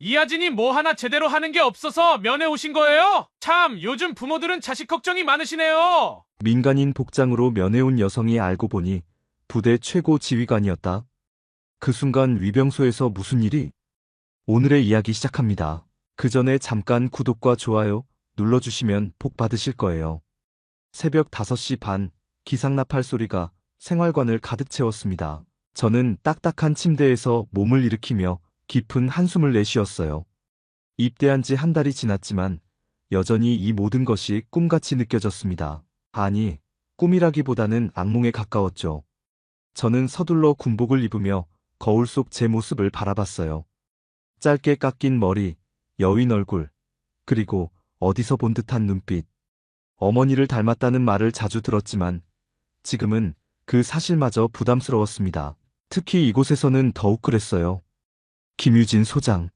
이하진이 뭐 하나 제대로 하는 게 없어서 면회 오신 거예요? 참, 요즘 부모들은 자식 걱정이 많으시네요. 민간인 복장으로 면회 온 여성이 알고 보니 부대 최고 지휘관이었다. 그 순간 위병소에서 무슨 일이? 오늘의 이야기 시작합니다. 그 전에 잠깐 구독과 좋아요 눌러주시면 복 받으실 거예요. 새벽 5시 반, 기상나팔 소리가 생활관을 가득 채웠습니다. 저는 딱딱한 침대에서 몸을 일으키며 깊은 한숨을 내쉬었어요. 입대한 지 한 달이 지났지만 여전히 이 모든 것이 꿈같이 느껴졌습니다. 아니, 꿈이라기보다는 악몽에 가까웠죠. 저는 서둘러 군복을 입으며 거울 속 제 모습을 바라봤어요. 짧게 깎인 머리, 여윈 얼굴, 그리고 어디서 본 듯한 눈빛. 어머니를 닮았다는 말을 자주 들었지만 지금은 그 사실마저 부담스러웠습니다. 특히 이곳에서는 더욱 그랬어요. 김유진 소장.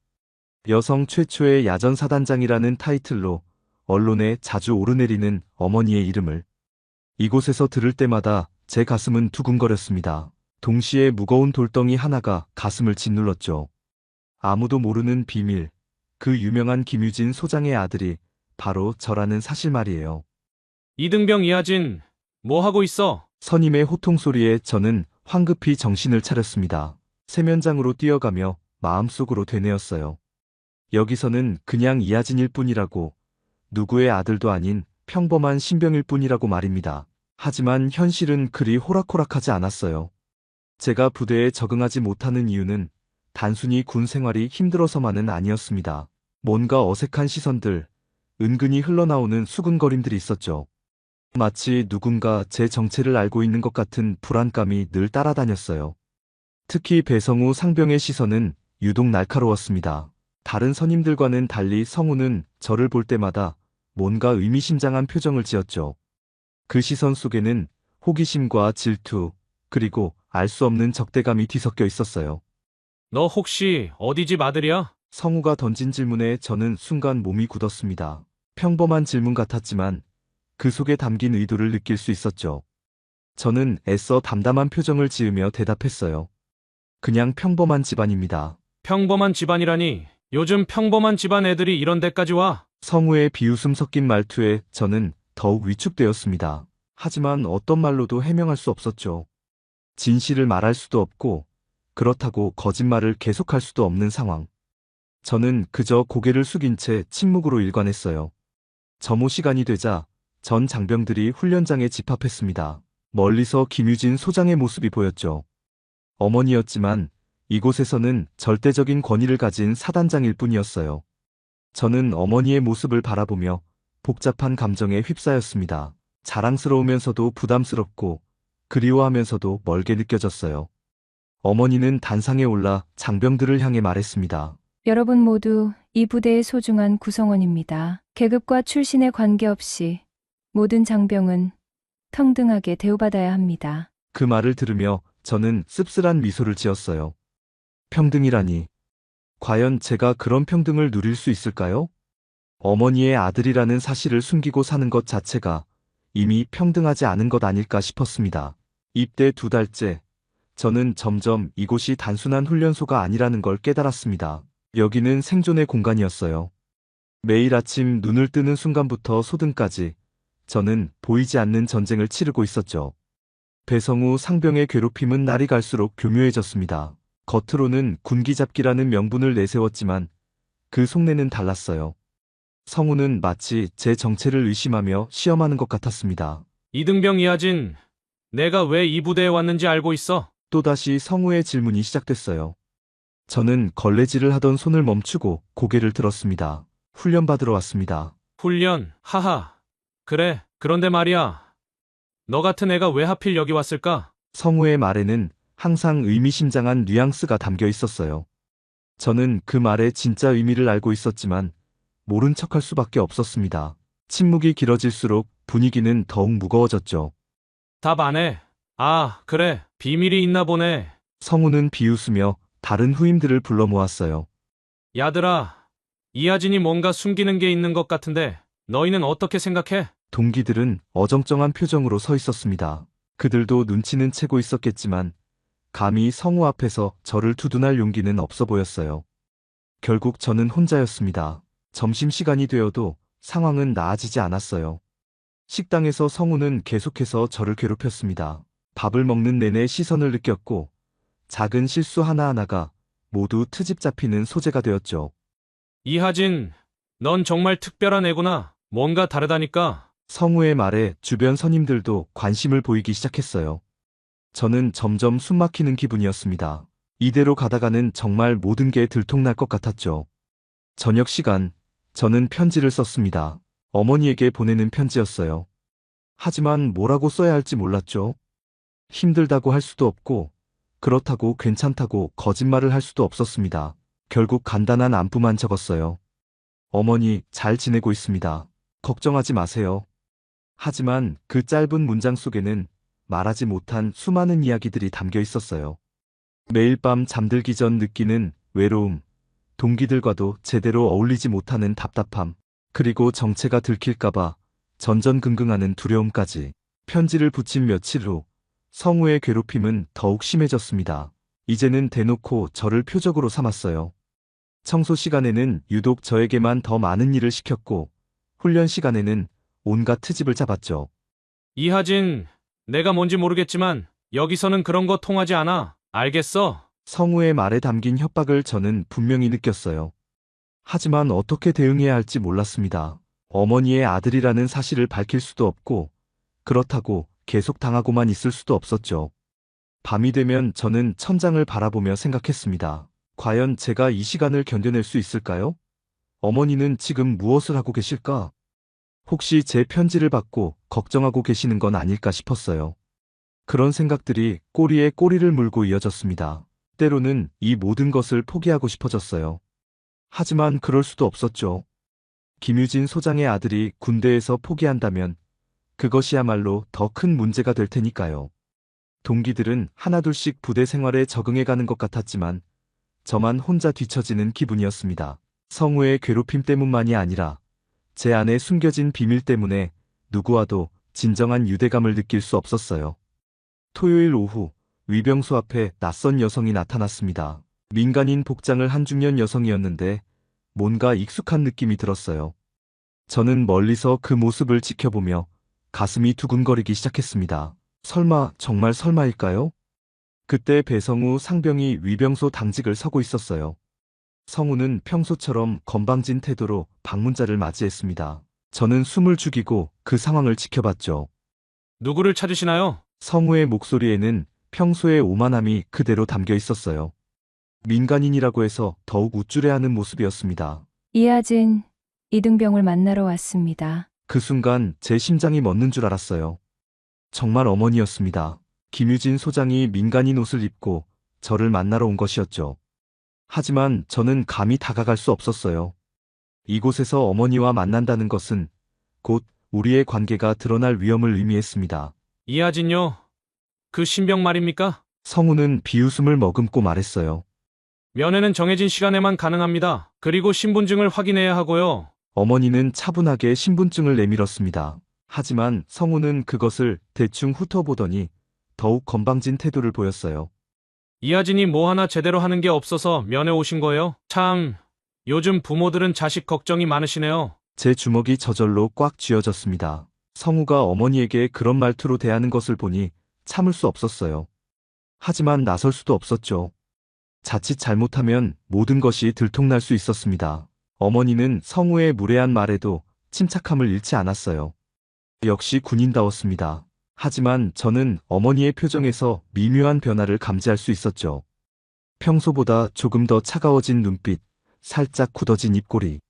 여성 최초의 야전사단장이라는 타이틀로 언론에 자주 오르내리는 어머니의 이름을 이곳에서 들을 때마다 제 가슴은 두근거렸습니다. 동시에 무거운 돌덩이 하나가 가슴을 짓눌렀죠. 아무도 모르는 비밀, 그 유명한 김유진 소장의 아들이 바로 저라는 사실 말이에요. 이등병 이하진, 뭐 하고 있어? 선임의 호통 소리에 저는 황급히 정신을 차렸습니다. 세면장으로 뛰어가며 마음속으로 되뇌었어요. 여기서는 그냥 이하진일 뿐이라고, 누구의 아들도 아닌 평범한 신병일 뿐이라고 말입니다. 하지만 현실은 그리 호락호락하지 않았어요. 제가 부대에 적응하지 못하는 이유는 단순히 군 생활이 힘들어서만은 아니었습니다. 뭔가 어색한 시선들, 은근히 흘러나오는 수근거림들이 있었죠. 마치 누군가 제 정체를 알고 있는 것 같은 불안감이 늘 따라다녔어요. 특히 배성우 상병의 시선은 유독 날카로웠습니다. 다른 선임들과는 달리 성우는 저를 볼 때마다 뭔가 의미심장한 표정을 지었죠. 그 시선 속에는 호기심과 질투, 그리고 알 수 없는 적대감이 뒤섞여 있었어요. 너 혹시 어디 집 아들이야? 성우가 던진 질문에 저는 순간 몸이 굳었습니다. 평범한 질문 같았지만 그 속에 담긴 의도를 느낄 수 있었죠. 저는 애써 담담한 표정을 지으며 대답했어요. 그냥 평범한 집안입니다. 평범한 집안이라니, 요즘 평범한 집안 애들이 이런 데까지 와? 성우의 비웃음 섞인 말투에 저는 더욱 위축되었습니다. 하지만 어떤 말로도 해명할 수 없었죠. 진실을 말할 수도 없고 그렇다고 거짓말을 계속할 수도 없는 상황. 저는 그저 고개를 숙인 채 침묵으로 일관했어요. 점호 시간이 되자 전 장병들이 훈련장에 집합했습니다. 멀리서 김유진 소장의 모습이 보였죠. 어머니였지만 이곳에서는 절대적인 권위를 가진 사단장일 뿐이었어요. 저는 어머니의 모습을 바라보며 복잡한 감정에 휩싸였습니다. 자랑스러우면서도 부담스럽고 그리워하면서도 멀게 느껴졌어요. 어머니는 단상에 올라 장병들을 향해 말했습니다. 여러분 모두 이 부대의 소중한 구성원입니다. 계급과 출신에 관계없이 모든 장병은 평등하게 대우받아야 합니다. 그 말을 들으며 저는 씁쓸한 미소를 지었어요. 평등이라니. 과연 제가 그런 평등을 누릴 수 있을까요? 어머니의 아들이라는 사실을 숨기고 사는 것 자체가 이미 평등하지 않은 것 아닐까 싶었습니다. 입대 2달째, 저는 점점 이곳이 단순한 훈련소가 아니라는 걸 깨달았습니다. 여기는 생존의 공간이었어요. 매일 아침 눈을 뜨는 순간부터 소등까지 저는 보이지 않는 전쟁을 치르고 있었죠. 배성우 상병의 괴롭힘은 날이 갈수록 교묘해졌습니다. 겉으로는 군기잡기라는 명분을 내세웠지만 그 속내는 달랐어요. 성우는 마치 제 정체를 의심하며 시험하는 것 같았습니다. 이등병 이하진, 내가 왜 이 부대에 왔는지 알고 있어? 또다시 성우의 질문이 시작됐어요. 저는 걸레질을 하던 손을 멈추고 고개를 들었습니다. 훈련받으러 왔습니다. 훈련, 하하. 그래, 그런데 말이야. 너 같은 애가 왜 하필 여기 왔을까? 성우의 말에는 항상 의미심장한 뉘앙스가 담겨 있었어요. 저는 그 말의 진짜 의미를 알고 있었지만 모른 척할 수밖에 없었습니다. 침묵이 길어질수록 분위기는 더욱 무거워졌죠. 답 안 해. 아, 그래. 비밀이 있나 보네. 성우는 비웃으며 다른 후임들을 불러 모았어요. 야들아, 이하진이 뭔가 숨기는 게 있는 것 같은데 너희는 어떻게 생각해? 동기들은 어정쩡한 표정으로 서 있었습니다. 그들도 눈치는 채고 있었겠지만 감히 성우 앞에서 저를 두둔할 용기는 없어 보였어요. 결국 저는 혼자였습니다. 점심시간이 되어도 상황은 나아지지 않았어요. 식당에서 성우는 계속해서 저를 괴롭혔습니다. 밥을 먹는 내내 시선을 느꼈고 작은 실수 하나하나가 모두 트집 잡히는 소재가 되었죠. 이하진, 넌 정말 특별한 애구나. 뭔가 다르다니까. 성우의 말에 주변 선임들도 관심을 보이기 시작했어요. 저는 점점 숨막히는 기분이었습니다. 이대로 가다가는 정말 모든 게 들통날 것 같았죠. 저녁 시간, 저는 편지를 썼습니다. 어머니에게 보내는 편지였어요. 하지만 뭐라고 써야 할지 몰랐죠. 힘들다고 할 수도 없고, 그렇다고 괜찮다고 거짓말을 할 수도 없었습니다. 결국 간단한 안부만 적었어요. 어머니, 잘 지내고 있습니다. 걱정하지 마세요. 하지만 그 짧은 문장 속에는 말하지 못한 수많은 이야기들이 담겨 있었어요. 매일 밤 잠들기 전 느끼는 외로움, 동기들과도 제대로 어울리지 못하는 답답함, 그리고 정체가 들킬까봐 전전긍긍하는 두려움까지. 편지를 붙인 며칠 후 성우의 괴롭힘은 더욱 심해졌습니다. 이제는 대놓고 저를 표적으로 삼았어요. 청소 시간에는 유독 저에게만 더 많은 일을 시켰고 훈련 시간에는 온갖 트집을 잡았죠. 이하진, 내가 뭔지 모르겠지만 여기서는 그런 거 통하지 않아. 알겠어? 성우의 말에 담긴 협박을 저는 분명히 느꼈어요. 하지만 어떻게 대응해야 할지 몰랐습니다. 어머니의 아들이라는 사실을 밝힐 수도 없고 그렇다고 계속 당하고만 있을 수도 없었죠. 밤이 되면 저는 천장을 바라보며 생각했습니다. 과연 제가 이 시간을 견뎌낼 수 있을까요? 어머니는 지금 무엇을 하고 계실까? 혹시 제 편지를 받고 걱정하고 계시는 건 아닐까 싶었어요. 그런 생각들이 꼬리에 꼬리를 물고 이어졌습니다. 때로는 이 모든 것을 포기하고 싶어졌어요. 하지만 그럴 수도 없었죠. 김유진 소장의 아들이 군대에서 포기한다면 그것이야말로 더 큰 문제가 될 테니까요. 동기들은 하나둘씩 부대 생활에 적응해가는 것 같았지만 저만 혼자 뒤처지는 기분이었습니다. 성우의 괴롭힘 때문만이 아니라 제 안에 숨겨진 비밀 때문에 누구와도 진정한 유대감을 느낄 수 없었어요. 토요일 오후 위병소 앞에 낯선 여성이 나타났습니다. 민간인 복장을 한 중년 여성이었는데 뭔가 익숙한 느낌이 들었어요. 저는 멀리서 그 모습을 지켜보며 가슴이 두근거리기 시작했습니다. 설마 정말 설마일까요? 그때 배성우 상병이 위병소 당직을 서고 있었어요. 성우는 평소처럼 건방진 태도로 방문자를 맞이했습니다. 저는 숨을 죽이고 그 상황을 지켜봤죠. 누구를 찾으시나요? 성우의 목소리에는 평소의 오만함이 그대로 담겨 있었어요. 민간인이라고 해서 더욱 우쭐해하는 모습이었습니다. 이하진, 이등병을 만나러 왔습니다. 그 순간 제 심장이 멎는 줄 알았어요. 정말 어머니였습니다. 김유진 소장이 민간인 옷을 입고 저를 만나러 온 것이었죠. 하지만 저는 감히 다가갈 수 없었어요. 이곳에서 어머니와 만난다는 것은 곧 우리의 관계가 드러날 위험을 의미했습니다. 이하진요. 그 신병 말입니까? 성우는 비웃음을 머금고 말했어요. 면회는 정해진 시간에만 가능합니다. 그리고 신분증을 확인해야 하고요. 어머니는 차분하게 신분증을 내밀었습니다. 하지만 성우는 그것을 대충 훑어보더니 더욱 건방진 태도를 보였어요. 이하진이 뭐 하나 제대로 하는 게 없어서 면회 오신 거예요? 참, 요즘 부모들은 자식 걱정이 많으시네요. 제 주먹이 저절로 꽉 쥐어졌습니다. 성우가 어머니에게 그런 말투로 대하는 것을 보니 참을 수 없었어요. 하지만 나설 수도 없었죠. 자칫 잘못하면 모든 것이 들통날 수 있었습니다. 어머니는 성우의 무례한 말에도 침착함을 잃지 않았어요. 역시 군인다웠습니다. 하지만 저는 어머니의 표정에서 미묘한 변화를 감지할 수 있었죠. 평소보다 조금 더 차가워진 눈빛, 살짝 굳어진 입꼬리.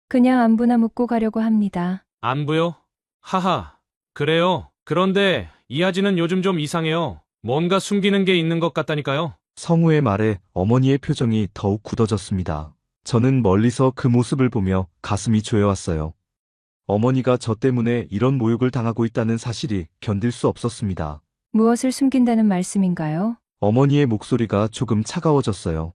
그냥 안부나 묻고 가려고 합니다. 안부요? 하하, 그래요. 그런데 이하진은 요즘 좀 이상해요. 뭔가 숨기는 게 있는 것 같다니까요. 성우의 말에 어머니의 표정이 더욱 굳어졌습니다. 저는 멀리서 그 모습을 보며 가슴이 조여왔어요. 어머니가 저 때문에 이런 모욕을 당하고 있다는 사실이 견딜 수 없었습니다. 무엇을 숨긴다는 말씀인가요? 어머니의 목소리가 조금 차가워졌어요.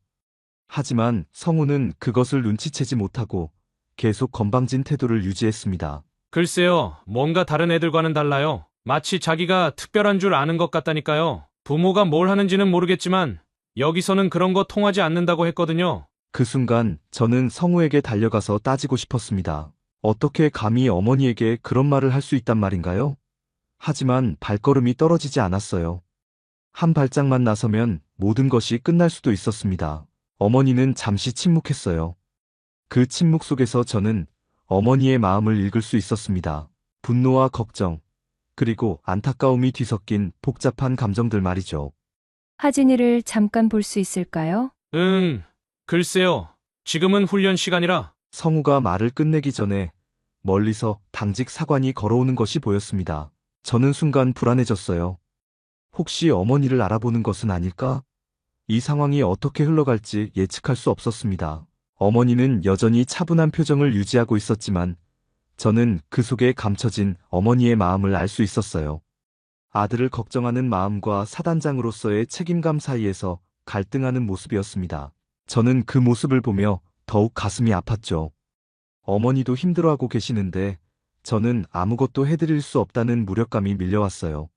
하지만 성우는 그것을 눈치채지 못하고 계속 건방진 태도를 유지했습니다. 글쎄요, 뭔가 다른 애들과는 달라요. 마치 자기가 특별한 줄 아는 것 같다니까요. 부모가 뭘 하는지는 모르겠지만 여기서는 그런 거 통하지 않는다고 했거든요. 그 순간 저는 성우에게 달려가서 따지고 싶었습니다. 어떻게 감히 어머니에게 그런 말을 할 수 있단 말인가요? 하지만 발걸음이 떨어지지 않았어요. 한 발짝만 나서면 모든 것이 끝날 수도 있었습니다. 어머니는 잠시 침묵했어요. 그 침묵 속에서 저는 어머니의 마음을 읽을 수 있었습니다. 분노와 걱정, 그리고 안타까움이 뒤섞인 복잡한 감정들 말이죠. 하진이를 잠깐 볼 수 있을까요? 글쎄요. 지금은 훈련 시간이라. 성우가 말을 끝내기 전에 멀리서 당직 사관이 걸어오는 것이 보였습니다. 저는 순간 불안해졌어요. 혹시 어머니를 알아보는 것은 아닐까? 이 상황이 어떻게 흘러갈지 예측할 수 없었습니다. 어머니는 여전히 차분한 표정을 유지하고 있었지만 저는 그 속에 감춰진 어머니의 마음을 알 수 있었어요. 아들을 걱정하는 마음과 사단장으로서의 책임감 사이에서 갈등하는 모습이었습니다. 저는 그 모습을 보며 더욱 가슴이 아팠죠. 어머니도 힘들어하고 계시는데 저는 아무것도 해드릴 수 없다는 무력감이 밀려왔어요.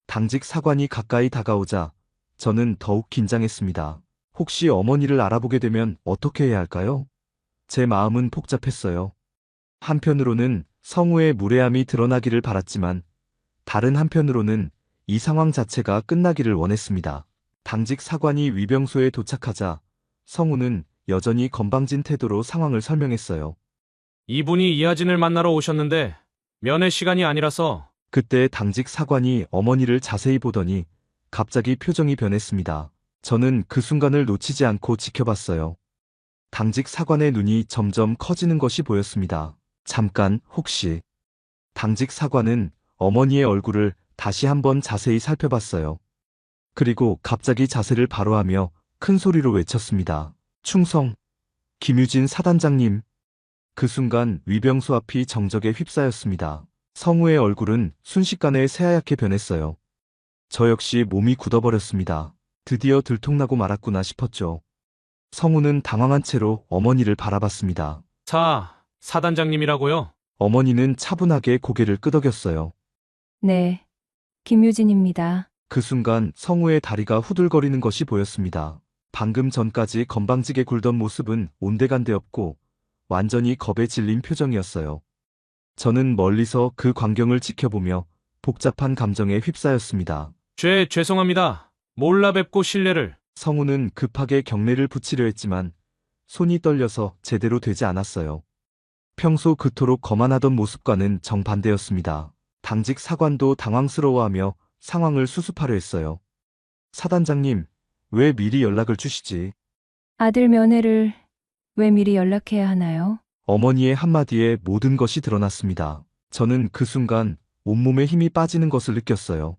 당직 사관이 가까이 다가오자 저는 더욱 긴장했습니다. 혹시 어머니를 알아보게 되면 어떻게 해야 할까요? 제 마음은 복잡했어요. 한편으로는 성우의 무례함이 드러나기를 바랐지만 다른 한편으로는 이 상황 자체가 끝나기를 원했습니다. 당직 사관이 위병소에 도착하자 성우는 여전히 건방진 태도로 상황을 설명했어요. 이분이 이하진을 만나러 오셨는데 면회 시간이 아니라서. 그때 당직 사관이 어머니를 자세히 보더니 갑자기 표정이 변했습니다. 저는 그 순간을 놓치지 않고 지켜봤어요. 당직 사관의 눈이 점점 커지는 것이 보였습니다. 잠깐, 혹시. 당직 사관은 어머니의 얼굴을 다시 한번 자세히 살펴봤어요. 그리고 갑자기 자세를 바로 하며 큰 소리로 외쳤습니다. 충성! 김유진 사단장님! 그 순간 위병소 앞이 정적에 휩싸였습니다. 성우의 얼굴은 순식간에 새하얗게 변했어요. 저 역시 몸이 굳어버렸습니다. 드디어 들통나고 말았구나 싶었죠. 성우는 당황한 채로 어머니를 바라봤습니다. 사단장님이라고요? 어머니는 차분하게 고개를 끄덕였어요. 네, 김유진입니다. 그 순간 성우의 다리가 후들거리는 것이 보였습니다. 방금 전까지 건방지게 굴던 모습은 온데간데없고 완전히 겁에 질린 표정이었어요. 저는 멀리서 그 광경을 지켜보며 복잡한 감정에 휩싸였습니다. 죄송합니다. 몰라 뵙고 실례를. 성우는 급하게 경례를 붙이려 했지만 손이 떨려서 제대로 되지 않았어요. 평소 그토록 거만하던 모습과는 정반대였습니다. 당직 사관도 당황스러워하며 상황을 수습하려 했어요. 사단장님, 왜 미리 연락을 주시지? 아들 면회를 왜 미리 연락해야 하나요? 어머니의 한마디에 모든 것이 드러났습니다. 저는 그 순간 온몸에 힘이 빠지는 것을 느꼈어요.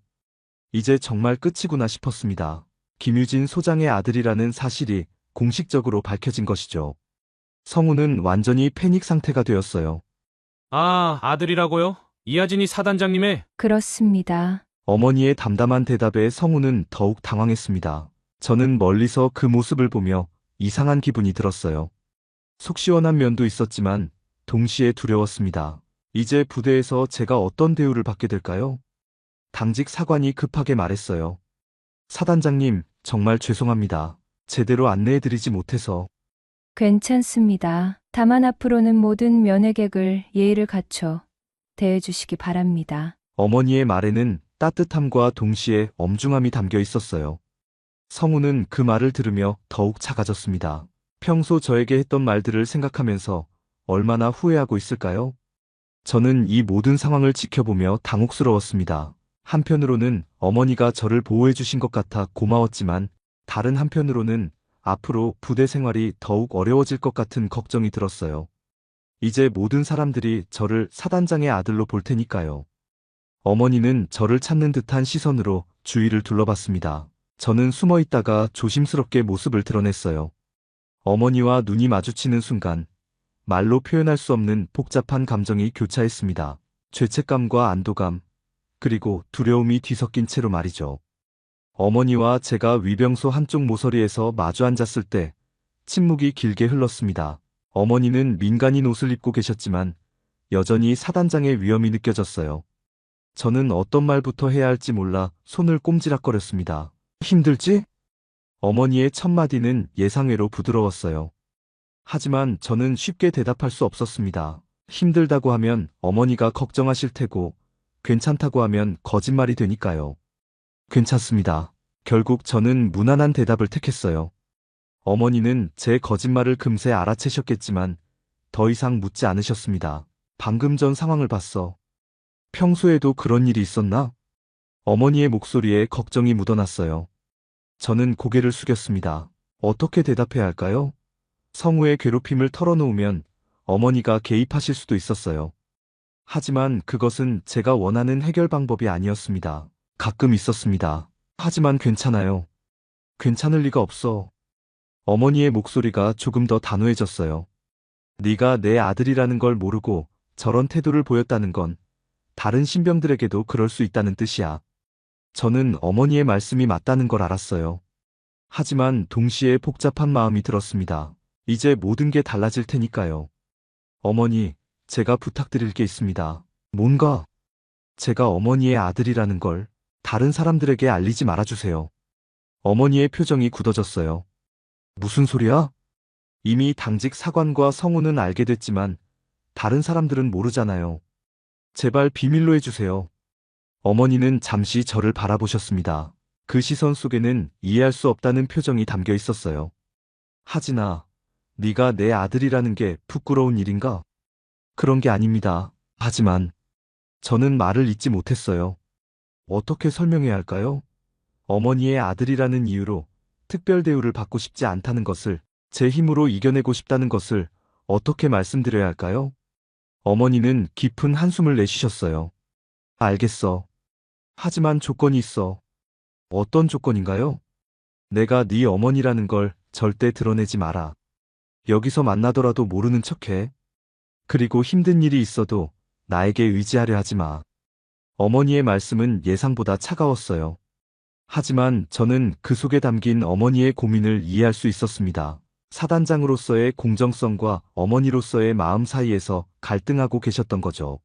이제 정말 끝이구나 싶었습니다. 김유진 소장의 아들이라는 사실이 공식적으로 밝혀진 것이죠. 성우는 완전히 패닉 상태가 되었어요. 아들이라고요? 이하진이 사단장님의. 그렇습니다. 어머니의 담담한 대답에 성우는 더욱 당황했습니다. 저는 멀리서 그 모습을 보며 이상한 기분이 들었어요. 속 시원한 면도 있었지만 동시에 두려웠습니다. 이제 부대에서 제가 어떤 대우를 받게 될까요? 당직 사관이 급하게 말했어요. 사단장님, 정말 죄송합니다. 제대로 안내해드리지 못해서. 괜찮습니다. 다만 앞으로는 모든 면회객을 예의를 갖춰 대해주시기 바랍니다. 어머니의 말에는 따뜻함과 동시에 엄중함이 담겨 있었어요. 성우는 그 말을 들으며 더욱 작아졌습니다. 평소 저에게 했던 말들을 생각하면서 얼마나 후회하고 있을까요? 저는 이 모든 상황을 지켜보며 당혹스러웠습니다. 한편으로는 어머니가 저를 보호해 주신 것 같아 고마웠지만 다른 한편으로는 앞으로 부대 생활이 더욱 어려워질 것 같은 걱정이 들었어요. 이제 모든 사람들이 저를 사단장의 아들로 볼 테니까요. 어머니는 저를 찾는 듯한 시선으로 주위를 둘러봤습니다. 저는 숨어 있다가 조심스럽게 모습을 드러냈어요. 어머니와 눈이 마주치는 순간 말로 표현할 수 없는 복잡한 감정이 교차했습니다. 죄책감과 안도감, 그리고 두려움이 뒤섞인 채로 말이죠. 어머니와 제가 위병소 한쪽 모서리에서 마주 앉았을 때 침묵이 길게 흘렀습니다. 어머니는 민간인 옷을 입고 계셨지만 여전히 사단장의 위험이 느껴졌어요. 저는 어떤 말부터 해야 할지 몰라 손을 꼼지락거렸습니다. 힘들지? 어머니의 첫 마디는 예상외로 부드러웠어요. 하지만 저는 쉽게 대답할 수 없었습니다. 힘들다고 하면 어머니가 걱정하실 테고, 괜찮다고 하면 거짓말이 되니까요. 괜찮습니다. 결국 저는 무난한 대답을 택했어요. 어머니는 제 거짓말을 금세 알아채셨겠지만, 더 이상 묻지 않으셨습니다. 방금 전 상황을 봤어. 평소에도 그런 일이 있었나? 어머니의 목소리에 걱정이 묻어났어요. 저는 고개를 숙였습니다. 어떻게 대답해야 할까요? 성우의 괴롭힘을 털어놓으면 어머니가 개입하실 수도 있었어요. 하지만 그것은 제가 원하는 해결 방법이 아니었습니다. 가끔 있었습니다. 하지만 괜찮아요. 괜찮을 리가 없어. 어머니의 목소리가 조금 더 단호해졌어요. 네가 내 아들이라는 걸 모르고 저런 태도를 보였다는 건 다른 신병들에게도 그럴 수 있다는 뜻이야. 저는 어머니의 말씀이 맞다는 걸 알았어요. 하지만 동시에 복잡한 마음이 들었습니다. 이제 모든 게 달라질 테니까요. 어머니, 제가 부탁드릴 게 있습니다. 뭔가? 제가 어머니의 아들이라는 걸 다른 사람들에게 알리지 말아주세요. 어머니의 표정이 굳어졌어요. 무슨 소리야? 이미 당직 사관과 성우는 알게 됐지만 다른 사람들은 모르잖아요. 제발 비밀로 해주세요. 어머니는 잠시 저를 바라보셨습니다. 그 시선 속에는 이해할 수 없다는 표정이 담겨 있었어요. 하진아, 네가 내 아들이라는 게 부끄러운 일인가? 그런 게 아닙니다. 하지만 저는 말을 잇지 못했어요. 어떻게 설명해야 할까요? 어머니의 아들이라는 이유로 특별 대우를 받고 싶지 않다는 것을, 제 힘으로 이겨내고 싶다는 것을 어떻게 말씀드려야 할까요? 어머니는 깊은 한숨을 내쉬셨어요. 알겠어. 하지만 조건이 있어. 어떤 조건인가요? 내가 네 어머니라는 걸 절대 드러내지 마라. 여기서 만나더라도 모르는 척해. 그리고 힘든 일이 있어도 나에게 의지하려 하지 마. 어머니의 말씀은 예상보다 차가웠어요. 하지만 저는 그 속에 담긴 어머니의 고민을 이해할 수 있었습니다. 사단장으로서의 공정성과 어머니로서의 마음 사이에서 갈등하고 계셨던 거죠.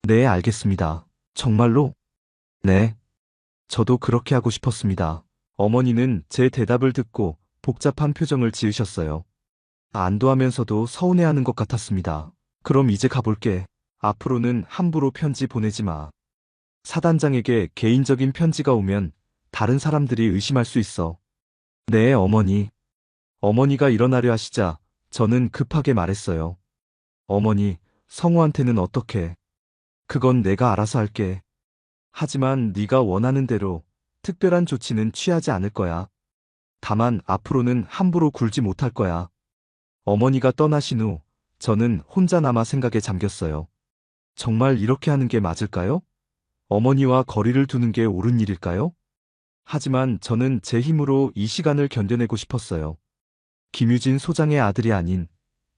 네, 알겠습니다. 정말로? 네. 저도 그렇게 하고 싶었습니다. 어머니는 제 대답을 듣고 복잡한 표정을 지으셨어요. 안도하면서도 서운해하는 것 같았습니다. 그럼 이제 가볼게. 앞으로는 함부로 편지 보내지 마. 사단장에게 개인적인 편지가 오면 다른 사람들이 의심할 수 있어. 네, 어머니. 어머니가 일어나려 하시자 저는 급하게 말했어요. 어머니, 성우한테는 어떻게? 그건 내가 알아서 할게. 하지만 네가 원하는 대로 특별한 조치는 취하지 않을 거야. 다만 앞으로는 함부로 굴지 못할 거야. 어머니가 떠나신 후 저는 혼자 남아 생각에 잠겼어요. 정말 이렇게 하는 게 맞을까요? 어머니와 거리를 두는 게 옳은 일일까요? 하지만 저는 제 힘으로 이 시간을 견뎌내고 싶었어요. 김유진 소장의 아들이 아닌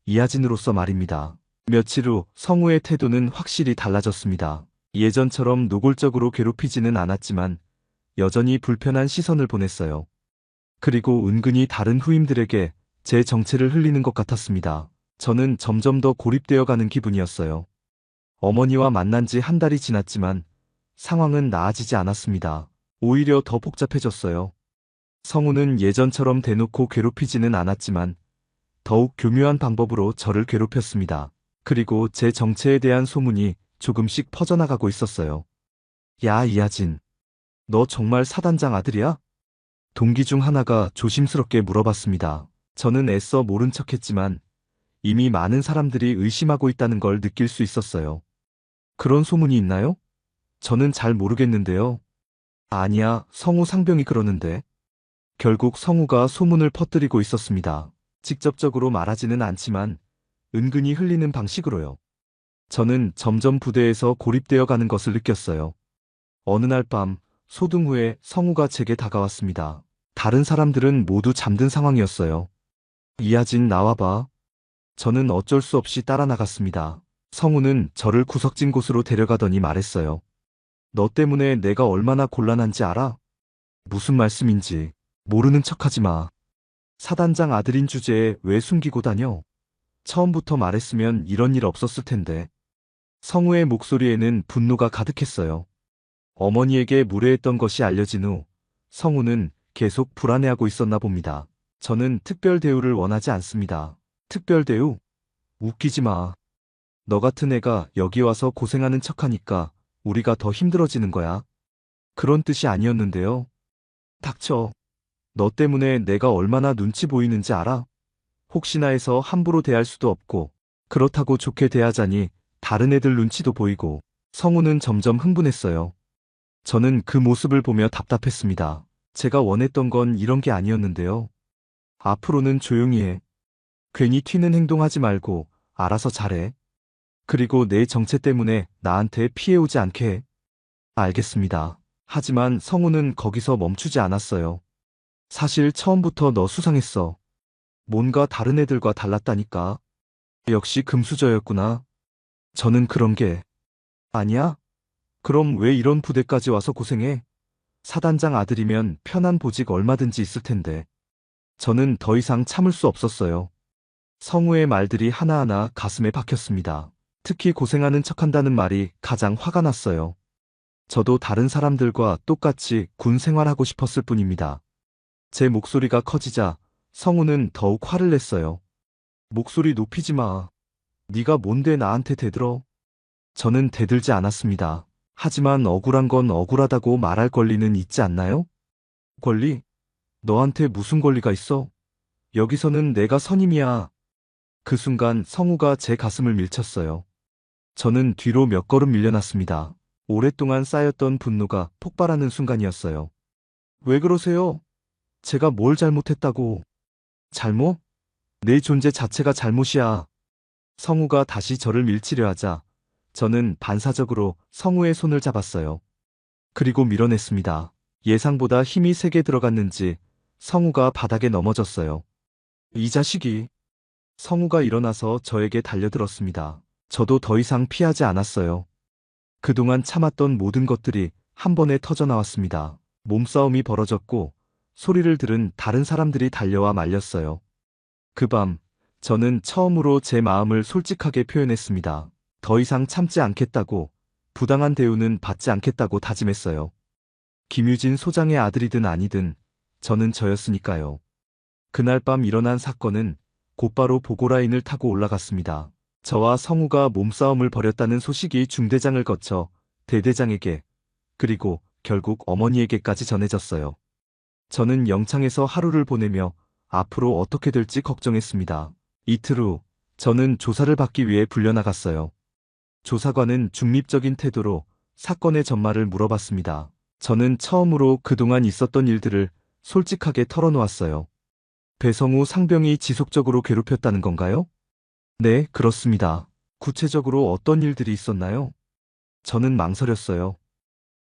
이하진으로서 말입니다. 며칠 후 성우의 태도는 확실히 달라졌습니다. 예전처럼 노골적으로 괴롭히지는 않았지만 여전히 불편한 시선을 보냈어요. 그리고 은근히 다른 후임들에게 제 정체를 흘리는 것 같았습니다. 저는 점점 더 고립되어 가는 기분이었어요. 어머니와 만난 지 한 달이 지났지만 상황은 나아지지 않았습니다. 오히려 더 복잡해졌어요. 성우는 예전처럼 대놓고 괴롭히지는 않았지만 더욱 교묘한 방법으로 저를 괴롭혔습니다. 그리고 제 정체에 대한 소문이 조금씩 퍼져나가고 있었어요. 야, 이하진. 너 정말 사단장 아들이야? 동기 중 하나가 조심스럽게 물어봤습니다. 저는 애써 모른 척했지만 이미 많은 사람들이 의심하고 있다는 걸 느낄 수 있었어요. 그런 소문이 있나요? 저는 잘 모르겠는데요. 아니야, 성우 상병이 그러는데. 결국 성우가 소문을 퍼뜨리고 있었습니다. 직접적으로 말하지는 않지만 은근히 흘리는 방식으로요. 저는 점점 부대에서 고립되어 가는 것을 느꼈어요. 어느 날 밤 소등 후에 성우가 제게 다가왔습니다. 다른 사람들은 모두 잠든 상황이었어요. 이하진, 나와봐. 저는 어쩔 수 없이 따라 나갔습니다. 성우는 저를 구석진 곳으로 데려가더니 말했어요. 너 때문에 내가 얼마나 곤란한지 알아? 무슨 말씀인지 모르는 척하지 마. 사단장 아들인 주제에 왜 숨기고 다녀? 처음부터 말했으면 이런 일 없었을 텐데. 성우의 목소리에는 분노가 가득했어요. 어머니에게 무례했던 것이 알려진 후 성우는 계속 불안해하고 있었나 봅니다. 저는 특별 대우를 원하지 않습니다. 특별 대우? 웃기지 마. 너 같은 애가 여기 와서 고생하는 척하니까 우리가 더 힘들어지는 거야. 그런 뜻이 아니었는데요. 닥쳐. 너 때문에 내가 얼마나 눈치 보이는지 알아? 혹시나 해서 함부로 대할 수도 없고, 그렇다고 좋게 대하자니 다른 애들 눈치도 보이고, 성우는 점점 흥분했어요. 저는 그 모습을 보며 답답했습니다. 제가 원했던 건 이런 게 아니었는데요. 앞으로는 조용히 해. 괜히 튀는 행동하지 말고 알아서 잘해. 그리고 내 정체 때문에 나한테 피해 오지 않게 해. 알겠습니다. 하지만 성우는 거기서 멈추지 않았어요. 사실 처음부터 너 수상했어. 뭔가 다른 애들과 달랐다니까. 역시 금수저였구나. 저는 그런 게 아니야? 그럼 왜 이런 부대까지 와서 고생해? 사단장 아들이면 편한 보직 얼마든지 있을 텐데. 저는 더 이상 참을 수 없었어요. 성우의 말들이 하나하나 가슴에 박혔습니다. 특히 고생하는 척한다는 말이 가장 화가 났어요. 저도 다른 사람들과 똑같이 군 생활하고 싶었을 뿐입니다. 제 목소리가 커지자 성우는 더욱 화를 냈어요. 목소리 높이지 마. 네가 뭔데 나한테 대들어? 저는 대들지 않았습니다. 하지만 억울한 건 억울하다고 말할 권리는 있지 않나요? 권리? 너한테 무슨 권리가 있어? 여기서는 내가 선임이야. 그 순간 성우가 제 가슴을 밀쳤어요. 저는 뒤로 몇 걸음 밀려났습니다. 오랫동안 쌓였던 분노가 폭발하는 순간이었어요. 왜 그러세요? 제가 뭘 잘못했다고? 잘못? 내 존재 자체가 잘못이야. 성우가 다시 저를 밀치려 하자 저는 반사적으로 성우의 손을 잡았어요. 그리고 밀어냈습니다. 예상보다 힘이 세게 들어갔는지 성우가 바닥에 넘어졌어요. 이 자식이. 성우가 일어나서 저에게 달려들었습니다. 저도 더 이상 피하지 않았어요. 그동안 참았던 모든 것들이 한 번에 터져나왔습니다. 몸싸움이 벌어졌고 소리를 들은 다른 사람들이 달려와 말렸어요. 그 밤, 저는 처음으로 제 마음을 솔직하게 표현했습니다. 더 이상 참지 않겠다고, 부당한 대우는 받지 않겠다고 다짐했어요. 김유진 소장의 아들이든 아니든 저는 저였으니까요. 그날 밤 일어난 사건은 곧바로 보고라인을 타고 올라갔습니다. 저와 성우가 몸싸움을 벌였다는 소식이 중대장을 거쳐 대대장에게, 그리고 결국 어머니에게까지 전해졌어요. 저는 영창에서 하루를 보내며 앞으로 어떻게 될지 걱정했습니다. 이틀 후, 저는 조사를 받기 위해 불려나갔어요. 조사관은 중립적인 태도로 사건의 전말을 물어봤습니다. 저는 처음으로 그동안 있었던 일들을 솔직하게 털어놓았어요. 배성우 상병이 지속적으로 괴롭혔다는 건가요? 네, 그렇습니다. 구체적으로 어떤 일들이 있었나요? 저는 망설였어요.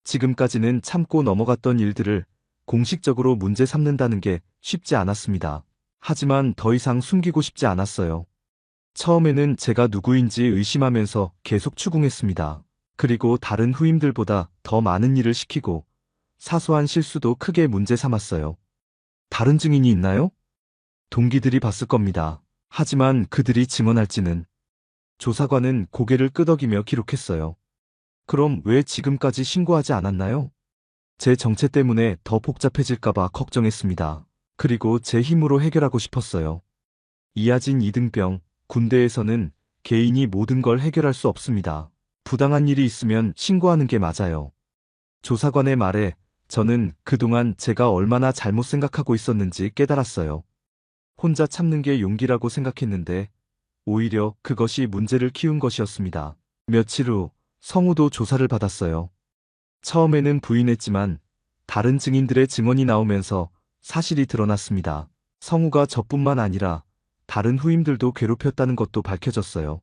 지금까지는 참고 넘어갔던 일들을 공식적으로 문제 삼는다는 게 쉽지 않았습니다. 하지만 더 이상 숨기고 싶지 않았어요. 처음에는 제가 누구인지 의심하면서 계속 추궁했습니다. 그리고 다른 후임들보다 더 많은 일을 시키고 사소한 실수도 크게 문제 삼았어요. 다른 증인이 있나요? 동기들이 봤을 겁니다. 하지만 그들이 증언할지는. 조사관은 고개를 끄덕이며 기록했어요. 그럼 왜 지금까지 신고하지 않았나요? 제 정체 때문에 더 복잡해질까봐 걱정했습니다. 그리고 제 힘으로 해결하고 싶었어요. 이하진 이등병, 군대에서는 개인이 모든 걸 해결할 수 없습니다. 부당한 일이 있으면 신고하는 게 맞아요. 조사관의 말에 저는 그동안 제가 얼마나 잘못 생각하고 있었는지 깨달았어요. 혼자 참는 게 용기라고 생각했는데 오히려 그것이 문제를 키운 것이었습니다. 며칠 후 성우도 조사를 받았어요. 처음에는 부인했지만 다른 증인들의 증언이 나오면서 사실이 드러났습니다. 성우가 저뿐만 아니라 다른 후임들도 괴롭혔다는 것도 밝혀졌어요.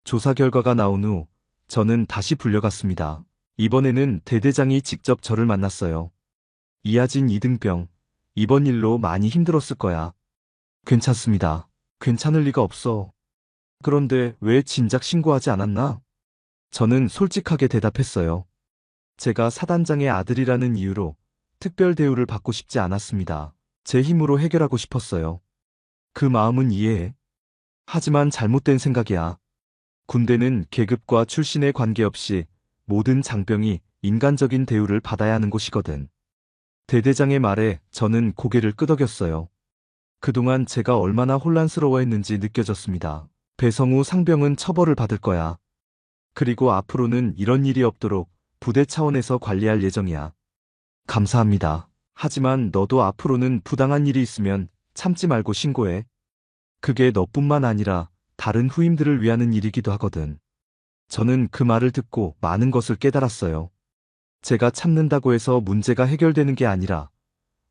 조사 결과가 나온 후 저는 다시 불려갔습니다. 이번에는 대대장이 직접 저를 만났어요. 이하진 이등병, 이번 일로 많이 힘들었을 거야. 괜찮습니다. 괜찮을 리가 없어. 그런데 왜 진작 신고하지 않았나? 저는 솔직하게 대답했어요. 제가 사단장의 아들이라는 이유로 특별 대우를 받고 싶지 않았습니다. 제 힘으로 해결하고 싶었어요. 그 마음은 이해해. 하지만 잘못된 생각이야. 군대는 계급과 출신에 관계없이 모든 장병이 인간적인 대우를 받아야 하는 곳이거든. 대대장의 말에 저는 고개를 끄덕였어요. 그동안 제가 얼마나 혼란스러워했는지 느껴졌습니다. 배성우 상병은 처벌을 받을 거야. 그리고 앞으로는 이런 일이 없도록 부대 차원에서 관리할 예정이야. 감사합니다. 하지만 너도 앞으로는 부당한 일이 있으면 참지 말고 신고해. 그게 너뿐만 아니라 다른 후임들을 위하는 일이기도 하거든. 저는 그 말을 듣고 많은 것을 깨달았어요. 제가 참는다고 해서 문제가 해결되는 게 아니라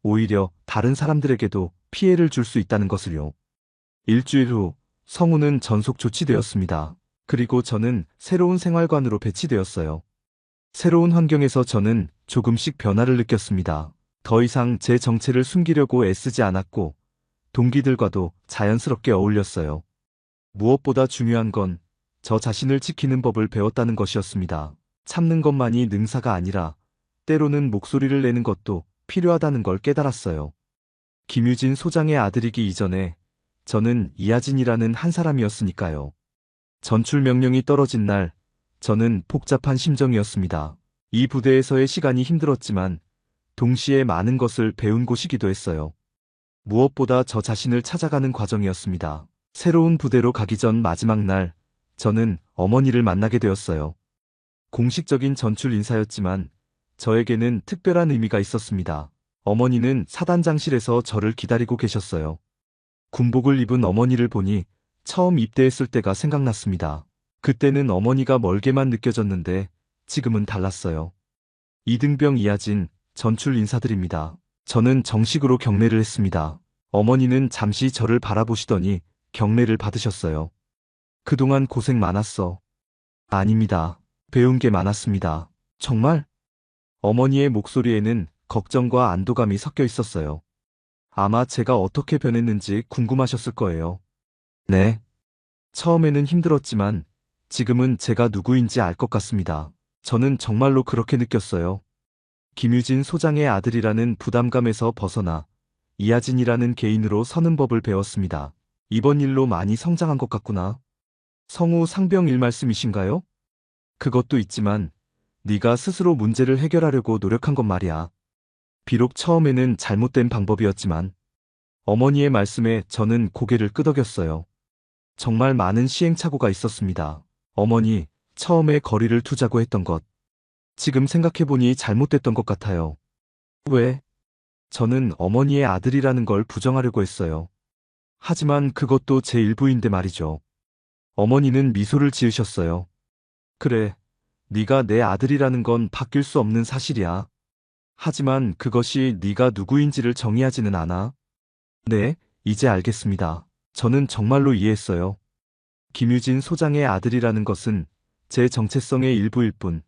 오히려 다른 사람들에게도 피해를 줄 수 있다는 것을요. 일주일 후 성우는 전속 조치되었습니다. 그리고 저는 새로운 생활관으로 배치되었어요. 새로운 환경에서 저는 조금씩 변화를 느꼈습니다. 더 이상 제 정체를 숨기려고 애쓰지 않았고 동기들과도 자연스럽게 어울렸어요. 무엇보다 중요한 건 저 자신을 지키는 법을 배웠다는 것이었습니다. 참는 것만이 능사가 아니라 때로는 목소리를 내는 것도 필요하다는 걸 깨달았어요. 김유진 소장의 아들이기 이전에 저는 이하진이라는 한 사람이었으니까요. 전출 명령이 떨어진 날 저는 복잡한 심정이었습니다. 이 부대에서의 시간이 힘들었지만 동시에 많은 것을 배운 곳이기도 했어요. 무엇보다 저 자신을 찾아가는 과정이었습니다. 새로운 부대로 가기 전 마지막 날 저는 어머니를 만나게 되었어요. 공식적인 전출 인사였지만 저에게는 특별한 의미가 있었습니다. 어머니는 사단장실에서 저를 기다리고 계셨어요. 군복을 입은 어머니를 보니 처음 입대했을 때가 생각났습니다. 그때는 어머니가 멀게만 느껴졌는데 지금은 달랐어요. 이등병 이하진, 전출 인사드립니다. 저는 정식으로 경례를 했습니다. 어머니는 잠시 저를 바라보시더니 경례를 받으셨어요. 그동안 고생 많았어. 아닙니다. 배운 게 많았습니다. 정말? 어머니의 목소리에는 걱정과 안도감이 섞여 있었어요. 아마 제가 어떻게 변했는지 궁금하셨을 거예요. 네. 처음에는 힘들었지만 지금은 제가 누구인지 알 것 같습니다. 저는 정말로 그렇게 느꼈어요. 김유진 소장의 아들이라는 부담감에서 벗어나 이하진이라는 개인으로 서는 법을 배웠습니다. 이번 일로 많이 성장한 것 같구나. 성우 상병 일 말씀이신가요? 그것도 있지만 네가 스스로 문제를 해결하려고 노력한 것 말이야. 비록 처음에는 잘못된 방법이었지만 어머니의 말씀에 저는 고개를 끄덕였어요. 정말 많은 시행착오가 있었습니다. 어머니, 처음에 거리를 두자고 했던 것. 지금 생각해보니 잘못됐던 것 같아요. 왜? 저는 어머니의 아들이라는 걸 부정하려고 했어요. 하지만 그것도 제 일부인데 말이죠. 어머니는 미소를 지으셨어요. 그래, 네가 내 아들이라는 건 바뀔 수 없는 사실이야. 하지만 그것이 네가 누구인지를 정의하지는 않아. 네, 이제 알겠습니다. 저는 정말로 이해했어요. 김유진 소장의 아들이라는 것은 제 정체성의 일부일 뿐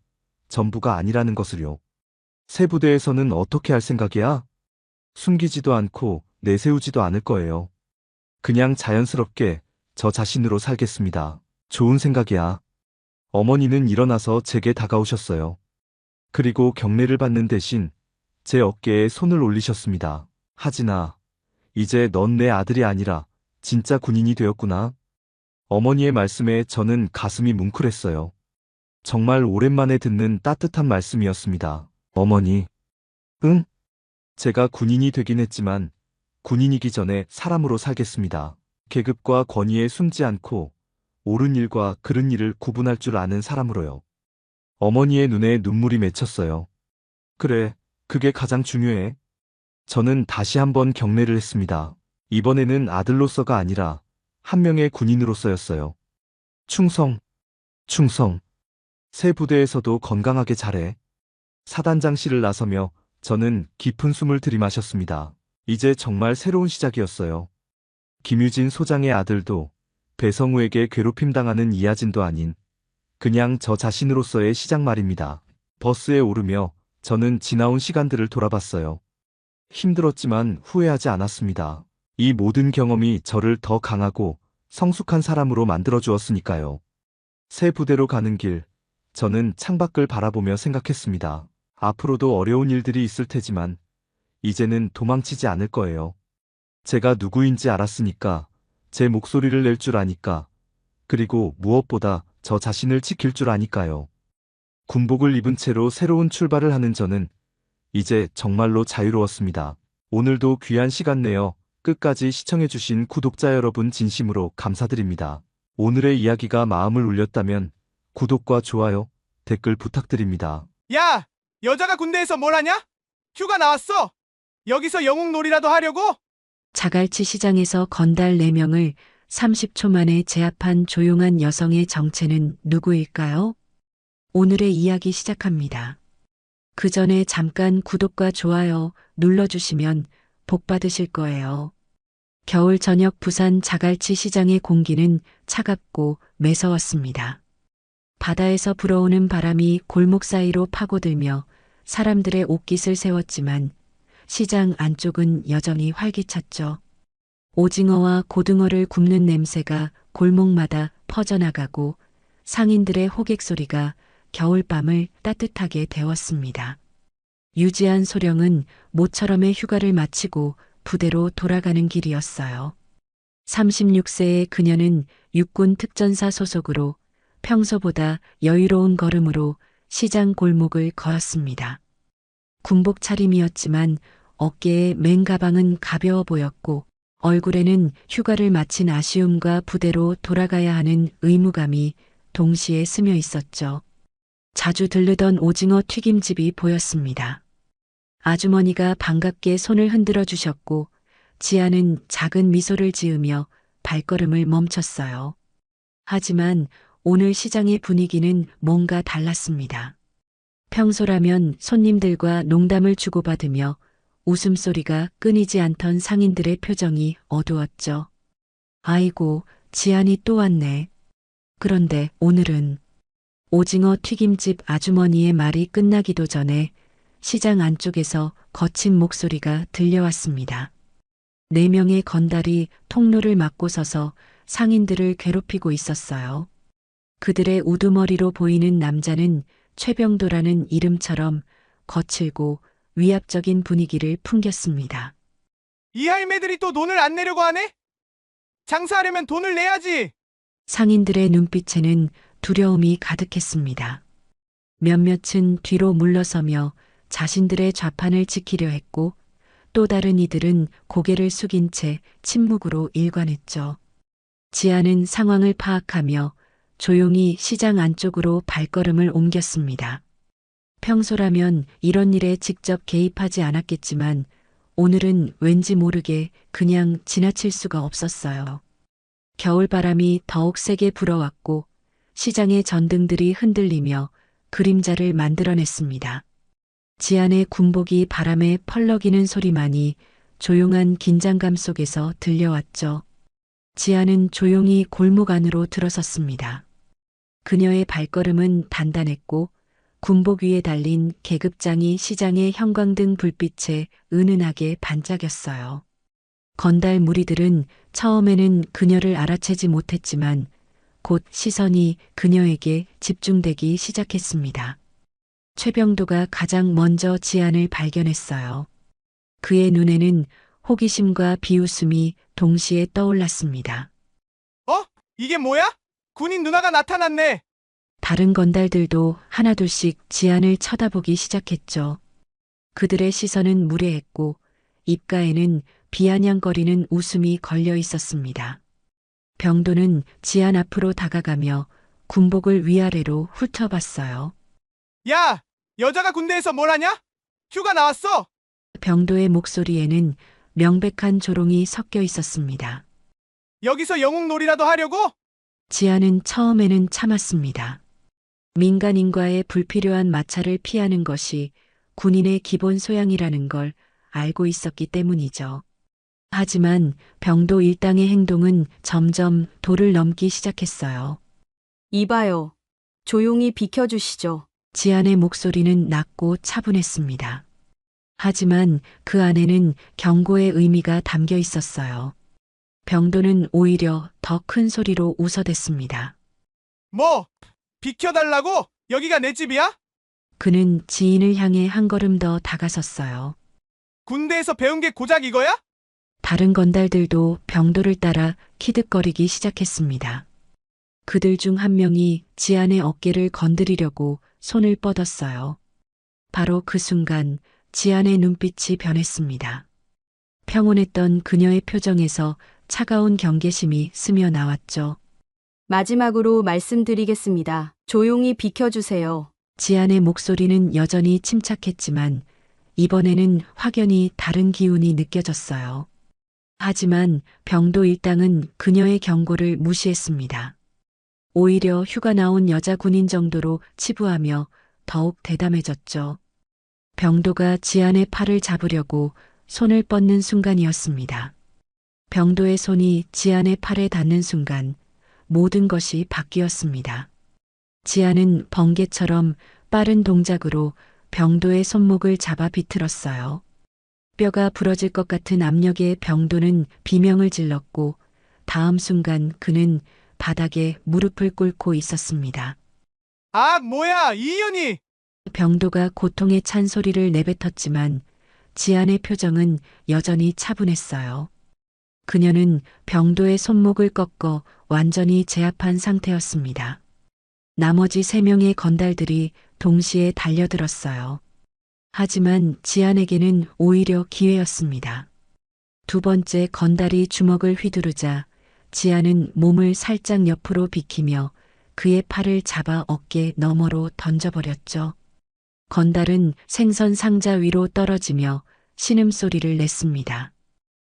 전부가 아니라는 것을요. 새 부대에서는 어떻게 할 생각이야? 숨기지도 않고 내세우지도 않을 거예요. 그냥 자연스럽게 저 자신으로 살겠습니다. 좋은 생각이야. 어머니는 일어나서 제게 다가오셨어요. 그리고 경례를 받는 대신 제 어깨에 손을 올리셨습니다. 하진아, 이제 넌 내 아들이 아니라 진짜 군인이 되었구나. 어머니의 말씀에 저는 가슴이 뭉클했어요. 정말 오랜만에 듣는 따뜻한 말씀이었습니다. 어머니. 응? 제가 군인이 되긴 했지만 군인이기 전에 사람으로 살겠습니다. 계급과 권위에 숨지 않고 옳은 일과 그른 일을 구분할 줄 아는 사람으로요. 어머니의 눈에 눈물이 맺혔어요. 그래, 그게 가장 중요해. 저는 다시 한번 경례를 했습니다. 이번에는 아들로서가 아니라 한 명의 군인으로서였어요. 충성, 충성. 새 부대에서도 건강하게 잘해. 사단장실을 나서며 저는 깊은 숨을 들이마셨습니다. 이제 정말 새로운 시작이었어요. 김유진 소장의 아들도 배성우에게 괴롭힘당하는 이하진도 아닌 그냥 저 자신으로서의 시작 말입니다. 버스에 오르며 저는 지나온 시간들을 돌아봤어요. 힘들었지만 후회하지 않았습니다. 이 모든 경험이 저를 더 강하고 성숙한 사람으로 만들어 주었으니까요. 새 부대로 가는 길, 저는 창밖을 바라보며 생각했습니다. 앞으로도 어려운 일들이 있을 테지만 이제는 도망치지 않을 거예요. 제가 누구인지 알았으니까, 제 목소리를 낼 줄 아니까, 그리고 무엇보다 저 자신을 지킬 줄 아니까요. 군복을 입은 채로 새로운 출발을 하는 저는 이제 정말로 자유로웠습니다. 오늘도 귀한 시간 내어 끝까지 시청해주신 구독자 여러분 진심으로 감사드립니다. 오늘의 이야기가 마음을 울렸다면 구독과 좋아요, 댓글 부탁드립니다. 야, 여자가 군대에서 뭘 하냐? 휴가 나왔어. 여기서 영웅놀이라도 하려고? 자갈치 시장에서 건달 4명을 30초 만에 제압한 조용한 여성의 정체는 누구일까요? 오늘의 이야기 시작합니다. 그 전에 잠깐 구독과 좋아요 눌러주시면 복 받으실 거예요. 겨울 저녁 부산 자갈치 시장의 공기는 차갑고 매서웠습니다. 바다에서 불어오는 바람이 골목 사이로 파고들며 사람들의 옷깃을 세웠지만 시장 안쪽은 여전히 활기찼죠. 오징어와 고등어를 굽는 냄새가 골목마다 퍼져나가고 상인들의 호객 소리가 겨울밤을 따뜻하게 데웠습니다. 유지한 소령은 모처럼의 휴가를 마치고 부대로 돌아가는 길이었어요. 36세의 그녀는 육군 특전사 소속으로 평소보다 여유로운 걸음으로 시장 골목을 걸었습니다. 군복 차림이었지만 어깨에 맨 가방은 가벼워 보였고 얼굴에는 휴가를 마친 아쉬움과 부대로 돌아가야 하는 의무감이 동시에 스며 있었죠. 자주 들르던 오징어 튀김집이 보였습니다. 아주머니가 반갑게 손을 흔들어 주셨고 지아는 작은 미소를 지으며 발걸음을 멈췄어요. 하지만 오늘 시장의 분위기는 뭔가 달랐습니다. 평소라면 손님들과 농담을 주고받으며 웃음소리가 끊이지 않던 상인들의 표정이 어두웠죠. 아이고, 지안이 또 왔네. 그런데 오늘은 오징어 튀김집 아주머니의 말이 끝나기도 전에 시장 안쪽에서 거친 목소리가 들려왔습니다. 4명의 건달이 통로를 막고 서서 상인들을 괴롭히고 있었어요. 그들의 우두머리로 보이는 남자는 최병도라는 이름처럼 거칠고 위압적인 분위기를 풍겼습니다. 이 할매들이 또 돈을 안 내려고 하네? 장사하려면 돈을 내야지. 상인들의 눈빛에는 두려움이 가득했습니다. 몇몇은 뒤로 물러서며 자신들의 좌판을 지키려 했고 또 다른 이들은 고개를 숙인 채 침묵으로 일관했죠. 지아는 상황을 파악하며 조용히 시장 안쪽으로 발걸음을 옮겼습니다. 평소라면 이런 일에 직접 개입하지 않았겠지만 오늘은 왠지 모르게 그냥 지나칠 수가 없었어요. 겨울바람이 더욱 세게 불어왔고 시장의 전등들이 흔들리며 그림자를 만들어냈습니다. 지안의 군복이 바람에 펄럭이는 소리만이 조용한 긴장감 속에서 들려왔죠. 지안은 조용히 골목 안으로 들어섰습니다. 그녀의 발걸음은 단단했고 군복 위에 달린 계급장이 시장의 형광등 불빛에 은은하게 반짝였어요. 건달 무리들은 처음에는 그녀를 알아채지 못했지만 곧 시선이 그녀에게 집중되기 시작했습니다. 최병도가 가장 먼저 지안을 발견했어요. 그의 눈에는 호기심과 비웃음이 동시에 떠올랐습니다. 이게 뭐야? 군인 누나가 나타났네. 다른 건달들도 하나둘씩 지안을 쳐다보기 시작했죠. 그들의 시선은 무례했고 입가에는 비아냥거리는 웃음이 걸려 있었습니다. 병도는 지안 앞으로 다가가며 군복을 위아래로 훑어봤어요. 야, 여자가 군대에서 뭘 하냐? 휴가 나왔어. 병도의 목소리에는 명백한 조롱이 섞여 있었습니다. 여기서 영웅놀이라도 하려고? 지아는 처음에는 참았습니다. 민간인과의 불필요한 마찰을 피하는 것이 군인의 기본 소양이라는 걸 알고 있었기 때문이죠. 하지만 병도 일당의 행동은 점점 도를 넘기 시작했어요. 이봐요. 조용히 비켜주시죠. 지안의 목소리는 낮고 차분했습니다. 하지만 그 안에는 경고의 의미가 담겨 있었어요. 병도는 오히려 더 큰 소리로 웃어댔습니다. 뭐? 비켜달라고? 여기가 내 집이야? 그는 지인을 향해 한 걸음 더 다가섰어요. 군대에서 배운 게 고작 이거야? 다른 건달들도 병도를 따라 키득거리기 시작했습니다. 그들 중 한 명이 지안의 어깨를 건드리려고 손을 뻗었어요. 바로 그 순간 지안의 눈빛이 변했습니다. 평온했던 그녀의 표정에서 차가운 경계심이 스며 나왔죠. 마지막으로 말씀드리겠습니다. 조용히 비켜주세요. 지안의 목소리는 여전히 침착했지만 이번에는 확연히 다른 기운이 느껴졌어요. 하지만 병도 일당은 그녀의 경고를 무시했습니다. 오히려 휴가 나온 여자 군인 정도로 치부하며 더욱 대담해졌죠. 병도가 지안의 팔을 잡으려고 손을 뻗는 순간이었습니다. 병도의 손이 지안의 팔에 닿는 순간 모든 것이 바뀌었습니다. 지안은 번개처럼 빠른 동작으로 병도의 손목을 잡아 비틀었어요. 뼈가 부러질 것 같은 압력에 병도는 비명을 질렀고 다음 순간 그는 바닥에 무릎을 꿇고 있었습니다. 아, 뭐야, 이윤이! 병도가 고통에 찬 소리를 내뱉었지만 지안의 표정은 여전히 차분했어요. 그녀는 병도의 손목을 꺾어 완전히 제압한 상태였습니다. 나머지 3명의 건달들이 동시에 달려들었어요. 하지만 지안에게는 오히려 기회였습니다. 두 번째 건달이 주먹을 휘두르자 지안은 몸을 살짝 옆으로 비키며 그의 팔을 잡아 어깨 너머로 던져버렸죠. 건달은 생선 상자 위로 떨어지며 신음소리를 냈습니다.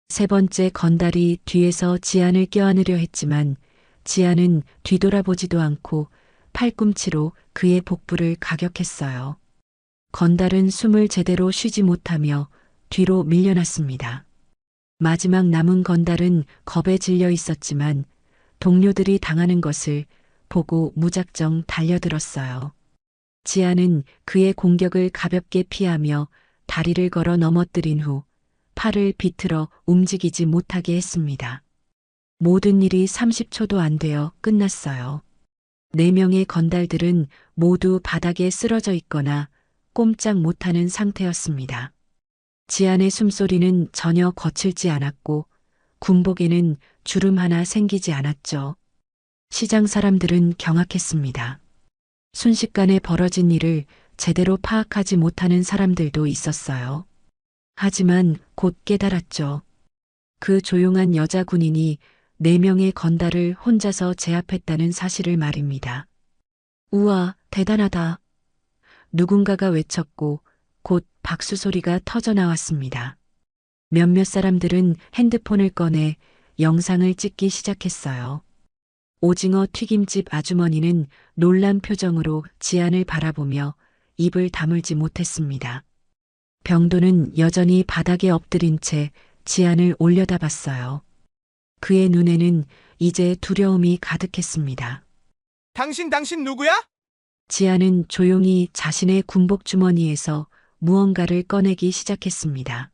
세 번째 건달이 뒤에서 지안을 껴안으려 했지만 지안은 뒤돌아보지도 않고 팔꿈치로 그의 복부를 가격했어요. 건달은 숨을 제대로 쉬지 못하며 뒤로 밀려났습니다. 마지막 남은 건달은 겁에 질려 있었지만 동료들이 당하는 것을 보고 무작정 달려들었어요. 지안은 그의 공격을 가볍게 피하며 다리를 걸어 넘어뜨린 후 팔을 비틀어 움직이지 못하게 했습니다. 모든 일이 30초도 안 되어 끝났어요. 4명의 건달들은 모두 바닥에 쓰러져 있거나 꼼짝 못하는 상태였습니다. 지안의 숨소리는 전혀 거칠지 않았고 군복에는 주름 하나 생기지 않았죠. 시장 사람들은 경악했습니다. 순식간에 벌어진 일을 제대로 파악하지 못하는 사람들도 있었어요. 하지만 곧 깨달았죠. 그 조용한 여자 군인이 4명의 건달을 혼자서 제압했다는 사실을 말입니다. 우와, 대단하다. 누군가가 외쳤고 곧 박수 소리가 터져 나왔습니다. 몇몇 사람들은 핸드폰을 꺼내 영상을 찍기 시작했어요. 오징어 튀김집 아주머니는 놀란 표정으로 지안을 바라보며 입을 다물지 못했습니다. 병도는 여전히 바닥에 엎드린 채 지안을 올려다봤어요. 그의 눈에는 이제 두려움이 가득했습니다. 당신 누구야? 지안은 조용히 자신의 군복 주머니에서 무언가를 꺼내기 시작했습니다.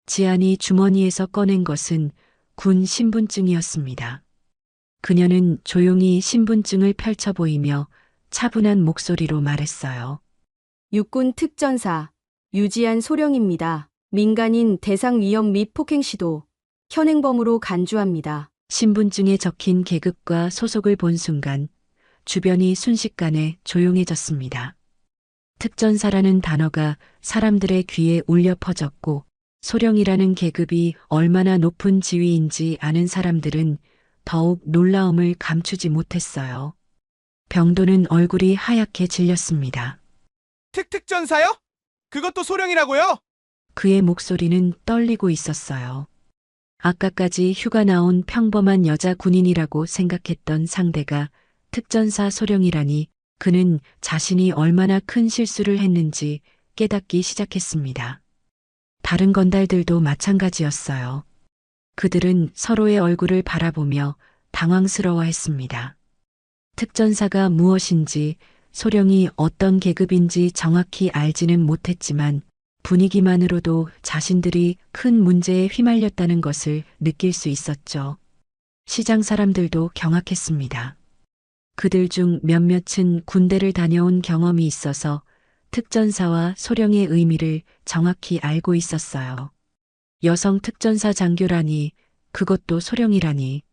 지안이 주머니에서 꺼낸 것은 군 신분증이었습니다. 그녀는 조용히 신분증을 펼쳐 보이며 차분한 목소리로 말했어요. 육군 특전사 유지한 소령입니다. 민간인 대상 위협 및 폭행 시도, 현행범으로 간주합니다. 신분증에 적힌 계급과 소속을 본 순간 주변이 순식간에 조용해졌습니다. 특전사라는 단어가 사람들의 귀에 울려 퍼졌고 소령이라는 계급이 얼마나 높은 지위인지 아는 사람들은 더욱 놀라움을 감추지 못했어요. 병도는 얼굴이 하얗게 질렸습니다. 특전사요? 그것도 소령이라고요? 그의 목소리는 떨리고 있었어요. 아까까지 휴가 나온 평범한 여자 군인이라고 생각했던 상대가 특전사 소령이라니 그는 자신이 얼마나 큰 실수를 했는지 깨닫기 시작했습니다. 다른 건달들도 마찬가지였어요. 그들은 서로의 얼굴을 바라보며 당황스러워했습니다. 특전사가 무엇인지 소령이 어떤 계급인지 정확히 알지는 못했지만 분위기만으로도 자신들이 큰 문제에 휘말렸다는 것을 느낄 수 있었죠. 시장 사람들도 경악했습니다. 그들 중 몇몇은 군대를 다녀온 경험이 있어서 특전사와 소령의 의미를 정확히 알고 있었어요. 여성 특전사 장교라니, 그것도 소령이라니.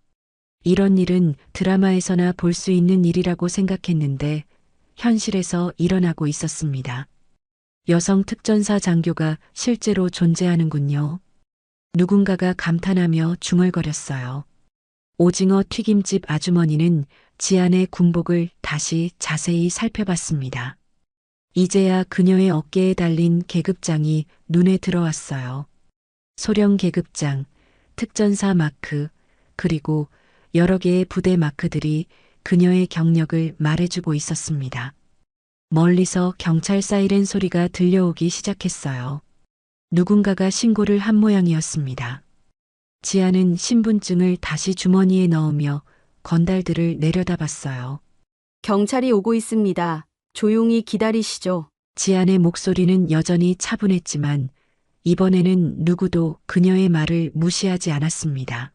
이런 일은 드라마에서나 볼 수 있는 일이라고 생각했는데 현실에서 일어나고 있었습니다. 여성 특전사 장교가 실제로 존재하는군요. 누군가가 감탄하며 중얼거렸어요. 오징어 튀김집 아주머니는 지안의 군복을 다시 자세히 살펴봤습니다. 이제야 그녀의 어깨에 달린 계급장이 눈에 들어왔어요. 소령 계급장, 특전사 마크, 그리고 여러 개의 부대 마크들이 그녀의 경력을 말해주고 있었습니다. 멀리서 경찰 사이렌 소리가 들려오기 시작했어요. 누군가가 신고를 한 모양이었습니다. 지아는 신분증을 다시 주머니에 넣으며 건달들을 내려다봤어요. 경찰이 오고 있습니다. 조용히 기다리시죠. 지안의 목소리는 여전히 차분했지만 이번에는 누구도 그녀의 말을 무시하지 않았습니다.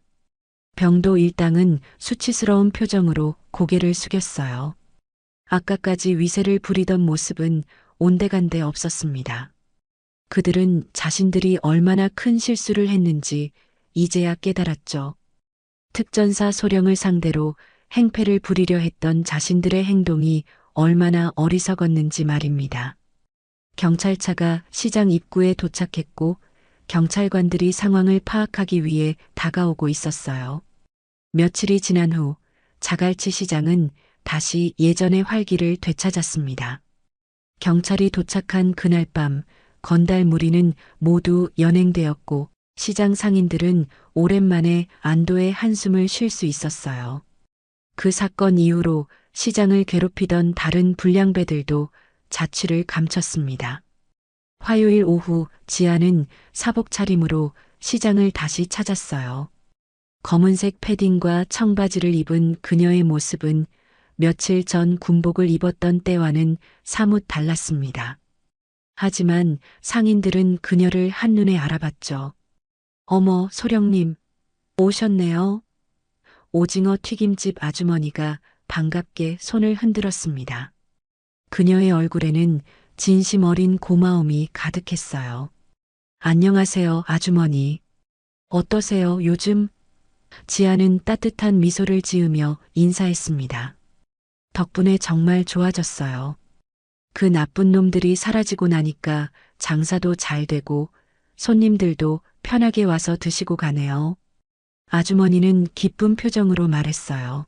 병도 일당은 수치스러운 표정으로 고개를 숙였어요. 아까까지 위세를 부리던 모습은 온데간데 없었습니다. 그들은 자신들이 얼마나 큰 실수를 했는지 이제야 깨달았죠. 특전사 소령을 상대로 행패를 부리려 했던 자신들의 행동이 얼마나 어리석었는지 말입니다. 경찰차가 시장 입구에 도착했고 경찰관들이 상황을 파악하기 위해 다가오고 있었어요. 며칠이 지난 후 자갈치 시장은 다시 예전의 활기를 되찾았습니다. 경찰이 도착한 그날 밤 건달 무리는 모두 연행되었고 시장 상인들은 오랜만에 안도의 한숨을 쉴 수 있었어요. 그 사건 이후로 시장을 괴롭히던 다른 불량배들도 자취를 감췄습니다. 화요일 오후 지아는 사복 차림으로 시장을 다시 찾았어요. 검은색 패딩과 청바지를 입은 그녀의 모습은 며칠 전 군복을 입었던 때와는 사뭇 달랐습니다. 하지만 상인들은 그녀를 한눈에 알아봤죠. 어머, 소령님, 오셨네요. 오징어 튀김집 아주머니가 반갑게 손을 흔들었습니다. 그녀의 얼굴에는 진심 어린 고마움이 가득했어요. 안녕하세요, 아주머니. 어떠세요, 요즘? 지아는 따뜻한 미소를 지으며 인사했습니다. 덕분에 정말 좋아졌어요. 그 나쁜 놈들이 사라지고 나니까 장사도 잘 되고 손님들도 편하게 와서 드시고 가네요. 아주머니는 기쁜 표정으로 말했어요.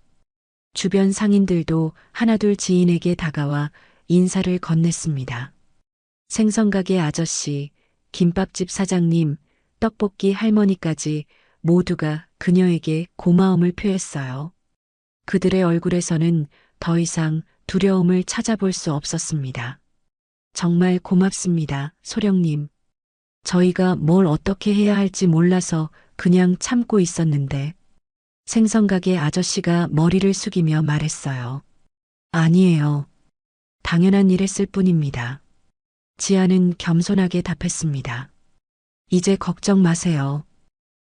주변 상인들도 하나둘 지인에게 다가와 인사를 건넸습니다. 생선가게 아저씨, 김밥집 사장님, 떡볶이 할머니까지 모두가 그녀에게 고마움을 표했어요. 그들의 얼굴에서는 더 이상 두려움을 찾아볼 수 없었습니다. 정말 고맙습니다, 소령님. 저희가 뭘 어떻게 해야 할지 몰라서 그냥 참고 있었는데. 생선가게 아저씨가 머리를 숙이며 말했어요. 아니에요. 당연한 일 했을 뿐입니다. 지아는 겸손하게 답했습니다. 이제 걱정 마세요.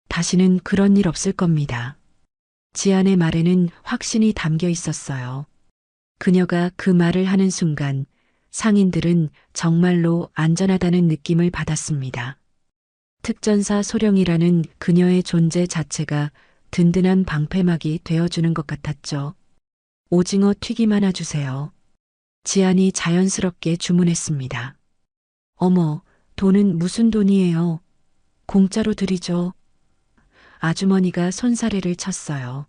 다시는 그런 일 없을 겁니다. 지안의 말에는 확신이 담겨 있었어요. 그녀가 그 말을 하는 순간 상인들은 정말로 안전하다는 느낌을 받았습니다. 특전사 소령이라는 그녀의 존재 자체가 든든한 방패막이 되어주는 것 같았죠. 오징어 튀김 하나 주세요. 지안이 자연스럽게 주문했습니다. 어머, 돈은 무슨 돈이에요? 공짜로 드리죠. 아주머니가 손사래를 쳤어요.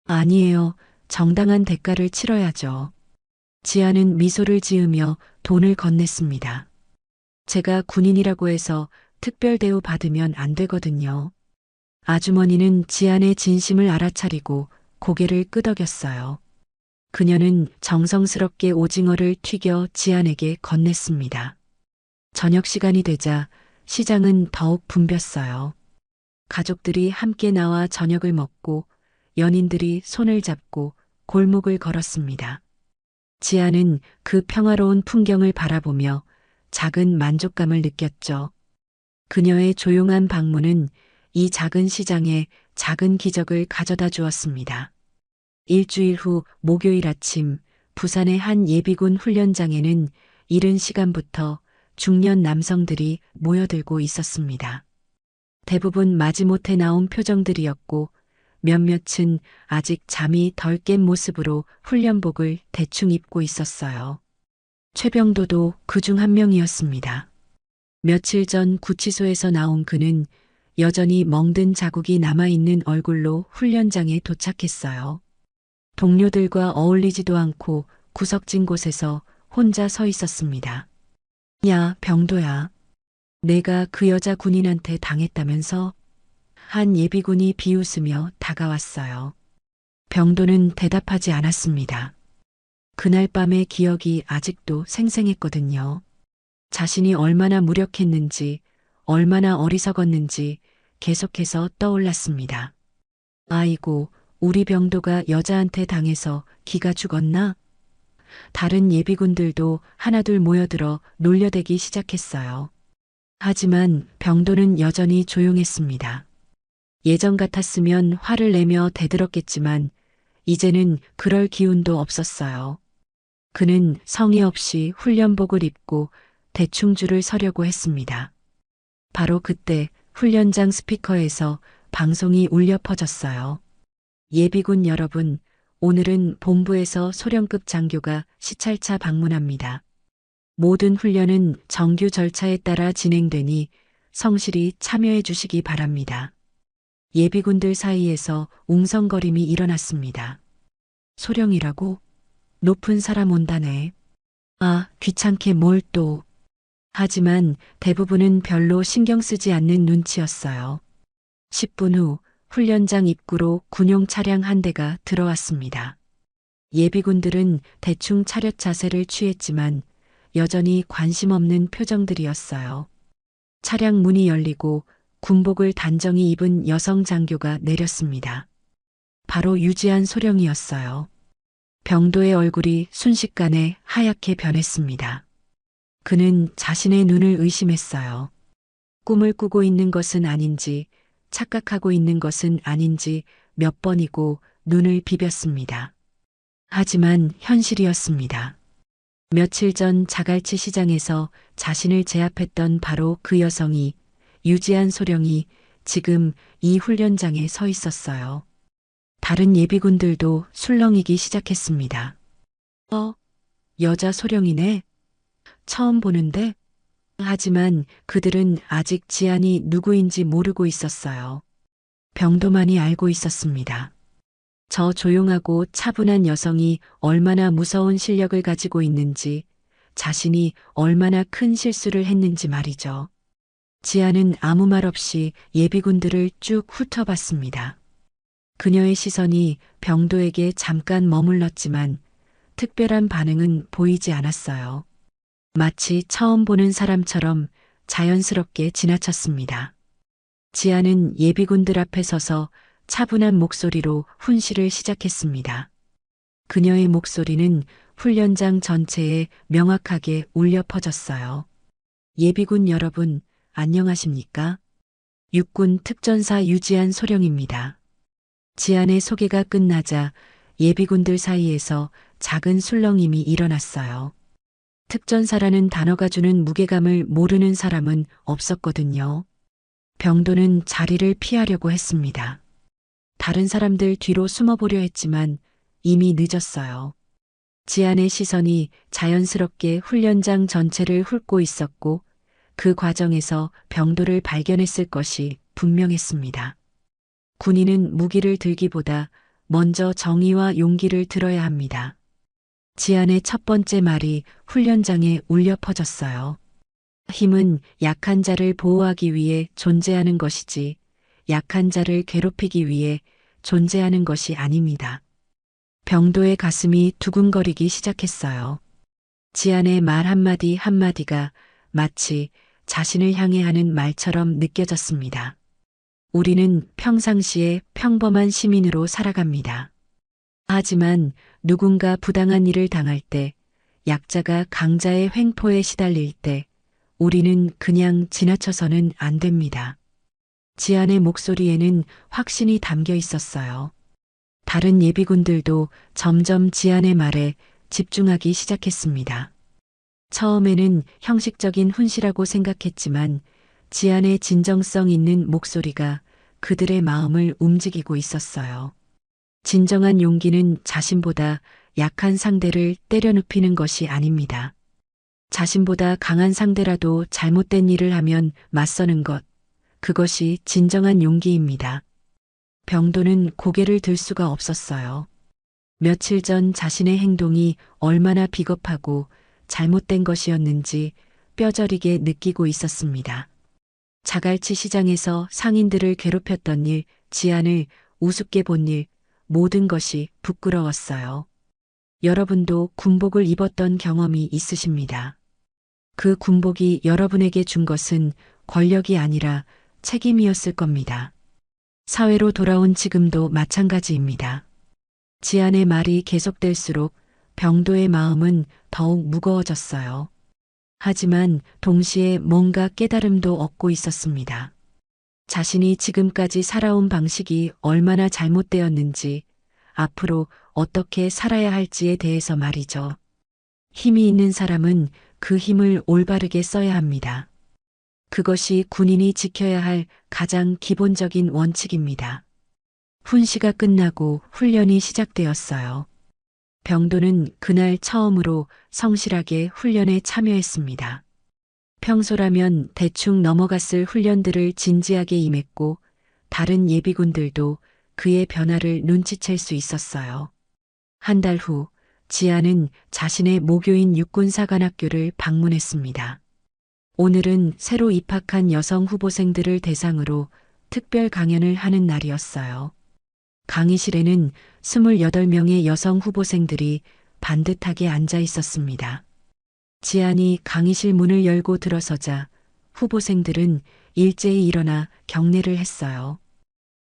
아니에요. 정당한 대가를 치러야죠. 지아는 미소를 지으며 돈을 건넸습니다. 제가 군인이라고 해서 특별 대우 받으면 안 되거든요. 아주머니는 지안의 진심을 알아차리고 고개를 끄덕였어요. 그녀는 정성스럽게 오징어를 튀겨 지안에게 건넸습니다. 저녁 시간이 되자 시장은 더욱 붐볐어요. 가족들이 함께 나와 저녁을 먹고 연인들이 손을 잡고 골목을 걸었습니다. 지아는 그 평화로운 풍경을 바라보며 작은 만족감을 느꼈죠. 그녀의 조용한 방문은 이 작은 시장에 작은 기적을 가져다 주었습니다. 일주일 후 목요일 아침 부산의 한 예비군 훈련장에는 이른 시간부터 중년 남성들이 모여들고 있었습니다. 대부분 마지못해 나온 표정들이었고 몇몇은 아직 잠이 덜 깬 모습으로 훈련복을 대충 입고 있었어요. 최병도도 그중 한 명이었습니다. 며칠 전 구치소에서 나온 그는 여전히 멍든 자국이 남아있는 얼굴로 훈련장에 도착했어요. 동료들과 어울리지도 않고 구석진 곳에서 혼자 서 있었습니다. 야, 병도야. 내가 그 여자 군인한테 당했다면서? 한 예비군이 비웃으며 다가왔어요. 병도는 대답하지 않았습니다. 그날 밤의 기억이 아직도 생생했거든요. 자신이 얼마나 무력했는지, 얼마나 어리석었는지 계속해서 떠올랐습니다. 아이고, 우리 병도가 여자한테 당해서 기가 죽었나? 다른 예비군들도 하나둘 모여들어 놀려대기 시작했어요. 하지만 병도는 여전히 조용했습니다. 예전 같았으면 화를 내며 대들었겠지만 이제는 그럴 기운도 없었어요. 그는 성의 없이 훈련복을 입고 대충 줄을 서려고 했습니다. 바로 그때 훈련장 스피커에서 방송이 울려 퍼졌어요. 예비군 여러분, 오늘은 본부에서 소령급 장교가 시찰차 방문합니다. 모든 훈련은 정규 절차에 따라 진행되니 성실히 참여해 주시기 바랍니다. 예비군들 사이에서 웅성거림이 일어났습니다. 소령이라고? 높은 사람 온다네. 아, 귀찮게 뭘 또. 하지만 대부분은 별로 신경 쓰지 않는 눈치였어요. 10분 후 훈련장 입구로 군용 차량 한 대가 들어왔습니다. 예비군들은 대충 차렷 자세를 취했지만 여전히 관심 없는 표정들이었어요. 차량 문이 열리고 군복을 단정히 입은 여성 장교가 내렸습니다. 바로 유지한 소령이었어요. 병도의 얼굴이 순식간에 하얗게 변했습니다. 그는 자신의 눈을 의심했어요. 꿈을 꾸고 있는 것은 아닌지, 착각하고 있는 것은 아닌지 몇 번이고 눈을 비볐습니다. 하지만 현실이었습니다. 며칠 전 자갈치 시장에서 자신을 제압했던 바로 그 여성이, 유지한 소령이 지금 이 훈련장에 서 있었어요. 다른 예비군들도 술렁이기 시작했습니다. 여자 소령이네. 처음 보는데? 하지만 그들은 아직 지안이 누구인지 모르고 있었어요. 병도만이 알고 있었습니다. 저 조용하고 차분한 여성이 얼마나 무서운 실력을 가지고 있는지, 자신이 얼마나 큰 실수를 했는지 말이죠. 지안은 아무 말 없이 예비군들을 쭉 훑어봤습니다. 그녀의 시선이 병도에게 잠깐 머물렀지만 특별한 반응은 보이지 않았어요. 마치 처음 보는 사람처럼 자연스럽게 지나쳤습니다. 지안은 예비군들 앞에 서서 차분한 목소리로 훈시를 시작했습니다. 그녀의 목소리는 훈련장 전체에 명확하게 울려 퍼졌어요. 예비군 여러분, 안녕하십니까? 육군 특전사 유지한 소령입니다. 지안의 소개가 끝나자 예비군들 사이에서 작은 술렁임이 일어났어요. 특전사라는 단어가 주는 무게감을 모르는 사람은 없었거든요. 병도는 자리를 피하려고 했습니다. 다른 사람들 뒤로 숨어보려 했지만 이미 늦었어요. 지안의 시선이 자연스럽게 훈련장 전체를 훑고 있었고 그 과정에서 병도를 발견했을 것이 분명했습니다. 군인은 무기를 들기보다 먼저 정의와 용기를 들어야 합니다. 지안의 첫 번째 말이 훈련장에 울려 퍼졌어요. 힘은 약한 자를 보호하기 위해 존재하는 것이지 약한 자를 괴롭히기 위해 존재하는 것이 아닙니다. 병도의 가슴이 두근거리기 시작했어요. 지안의 말 한마디 한마디가 마치 자신을 향해 하는 말처럼 느껴졌습니다. 우리는 평상시에 평범한 시민으로 살아갑니다. 하지만 누군가 부당한 일을 당할 때, 약자가 강자의 횡포에 시달릴 때, 우리는 그냥 지나쳐서는 안 됩니다. 지안의 목소리에는 확신이 담겨 있었어요. 다른 예비군들도 점점 지안의 말에 집중하기 시작했습니다. 처음에는 형식적인 훈시라고 생각했지만 지안의 진정성 있는 목소리가 그들의 마음을 움직이고 있었어요. 진정한 용기는 자신보다 약한 상대를 때려눕히는 것이 아닙니다. 자신보다 강한 상대라도 잘못된 일을 하면 맞서는 것, 그것이 진정한 용기입니다. 병도는 고개를 들 수가 없었어요. 며칠 전 자신의 행동이 얼마나 비겁하고 잘못된 것이었는지 뼈저리게 느끼고 있었습니다. 자갈치 시장에서 상인들을 괴롭혔던 일, 지안을 우습게 본 일, 모든 것이 부끄러웠어요. 여러분도 군복을 입었던 경험이 있으십니다. 그 군복이 여러분에게 준 것은 권력이 아니라 책임이었을 겁니다. 사회로 돌아온 지금도 마찬가지입니다. 지안의 말이 계속될수록 병도의 마음은 더욱 무거워졌어요. 하지만 동시에 뭔가 깨달음도 얻고 있었습니다. 자신이 지금까지 살아온 방식이 얼마나 잘못되었는지, 앞으로 어떻게 살아야 할지에 대해서 말이죠. 힘이 있는 사람은 그 힘을 올바르게 써야 합니다. 그것이 군인이 지켜야 할 가장 기본적인 원칙입니다. 훈시가 끝나고 훈련이 시작되었어요. 병도는 그날 처음으로 성실하게 훈련에 참여했습니다. 평소라면 대충 넘어갔을 훈련들을 진지하게 임했고 다른 예비군들도 그의 변화를 눈치챌 수 있었어요. 한 달 후 지안은 자신의 모교인 육군사관학교를 방문했습니다. 오늘은 새로 입학한 여성 후보생들을 대상으로 특별 강연을 하는 날이었어요. 강의실에는 28명의 여성 후보생들이 반듯하게 앉아 있었습니다. 지안이 강의실 문을 열고 들어서자 후보생들은 일제히 일어나 경례를 했어요.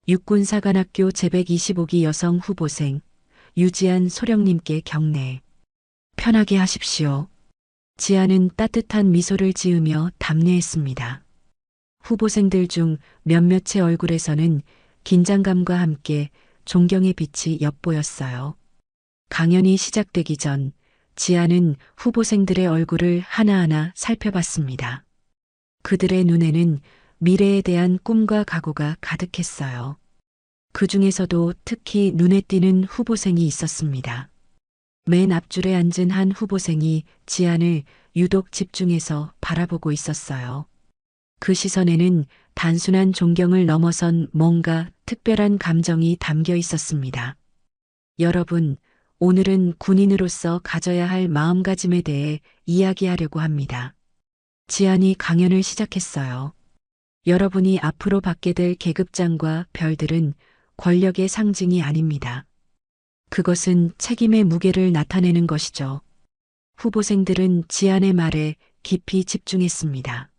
육군사관학교 제125기 여성 후보생 유지안 소령님께 경례. 편하게 하십시오. 지안은 따뜻한 미소를 지으며 답례했습니다. 후보생들 중 몇몇의 얼굴에서는 긴장감과 함께 존경의 빛이 엿보였어요. 강연이 시작되기 전 지안은 후보생들의 얼굴을 하나하나 살펴봤습니다. 그들의 눈에는 미래에 대한 꿈과 각오가 가득했어요. 그 중에서도 특히 눈에 띄는 후보생이 있었습니다. 맨 앞줄에 앉은 한 후보생이 지안을 유독 집중해서 바라보고 있었어요. 그 시선에는 단순한 존경을 넘어선 뭔가 특별한 감정이 담겨 있었습니다. 여러분, 오늘은 군인으로서 가져야 할 마음가짐에 대해 이야기하려고 합니다. 지안이 강연을 시작했어요. 여러분이 앞으로 받게 될 계급장과 별들은 권력의 상징이 아닙니다. 그것은 책임의 무게를 나타내는 것이죠. 후보생들은 지안의 말에 깊이 집중했습니다.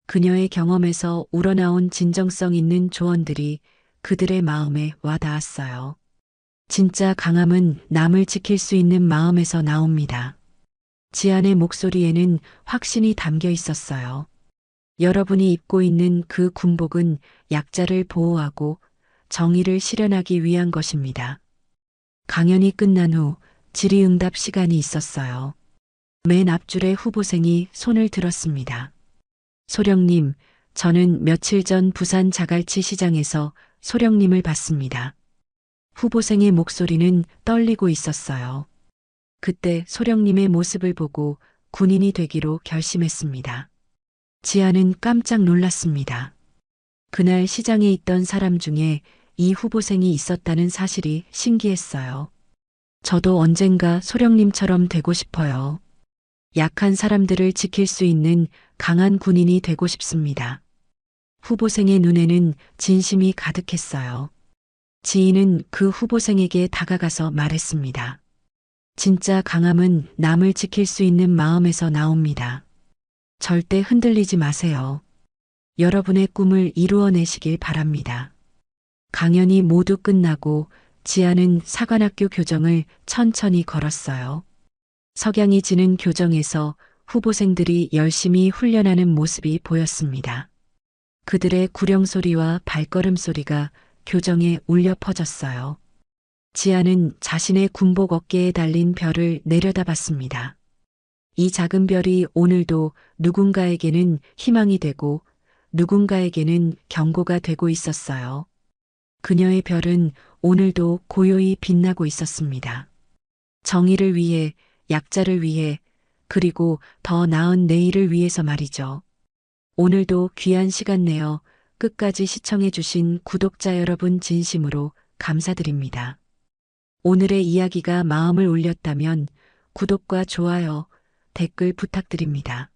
그녀의 경험에서 우러나온 진정성 있는 조언들이 그들의 마음에 와닿았어요. 진짜 강함은 남을 지킬 수 있는 마음에서 나옵니다. 지안의 목소리에는 확신이 담겨 있었어요. 여러분이 입고 있는 그 군복은 약자를 보호하고 정의를 실현하기 위한 것입니다. 강연이 끝난 후 질의응답 시간이 있었어요. 맨 앞줄의 후보생이 손을 들었습니다. 소령님, 저는 며칠 전 부산 자갈치 시장에서 소령님을 봤습니다. 후보생의 목소리는 떨리고 있었어요. 그때 소령님의 모습을 보고 군인이 되기로 결심했습니다. 지안은 깜짝 놀랐습니다. 그날 시장에 있던 사람 중에 이 후보생이 있었다는 사실이 신기했어요. 저도 언젠가 소령님처럼 되고 싶어요. 약한 사람들을 지킬 수 있는 강한 군인이 되고 싶습니다. 후보생의 눈에는 진심이 가득했어요. 지인은 그 후보생에게 다가가서 말했습니다. 진짜 강함은 남을 지킬 수 있는 마음에서 나옵니다. 절대 흔들리지 마세요. 여러분의 꿈을 이루어내시길 바랍니다. 강연이 모두 끝나고 지안은 사관학교 교정을 천천히 걸었어요. 석양이 지는 교정에서 후보생들이 열심히 훈련하는 모습이 보였습니다. 그들의 구령 소리와 발걸음 소리가 교정에 울려 퍼졌어요. 지안은 자신의 군복 어깨에 달린 별을 내려다봤습니다. 이 작은 별이 오늘도 누군가에게는 희망이 되고 누군가에게는 경고가 되고 있었어요. 그녀의 별은 오늘도 고요히 빛나고 있었습니다. 정의를 위해, 약자를 위해, 그리고 더 나은 내일을 위해서 말이죠. 오늘도 귀한 시간 내어 끝까지 시청해주신 구독자 여러분 진심으로 감사드립니다. 오늘의 이야기가 마음을 울렸다면 구독과 좋아요, 댓글 부탁드립니다.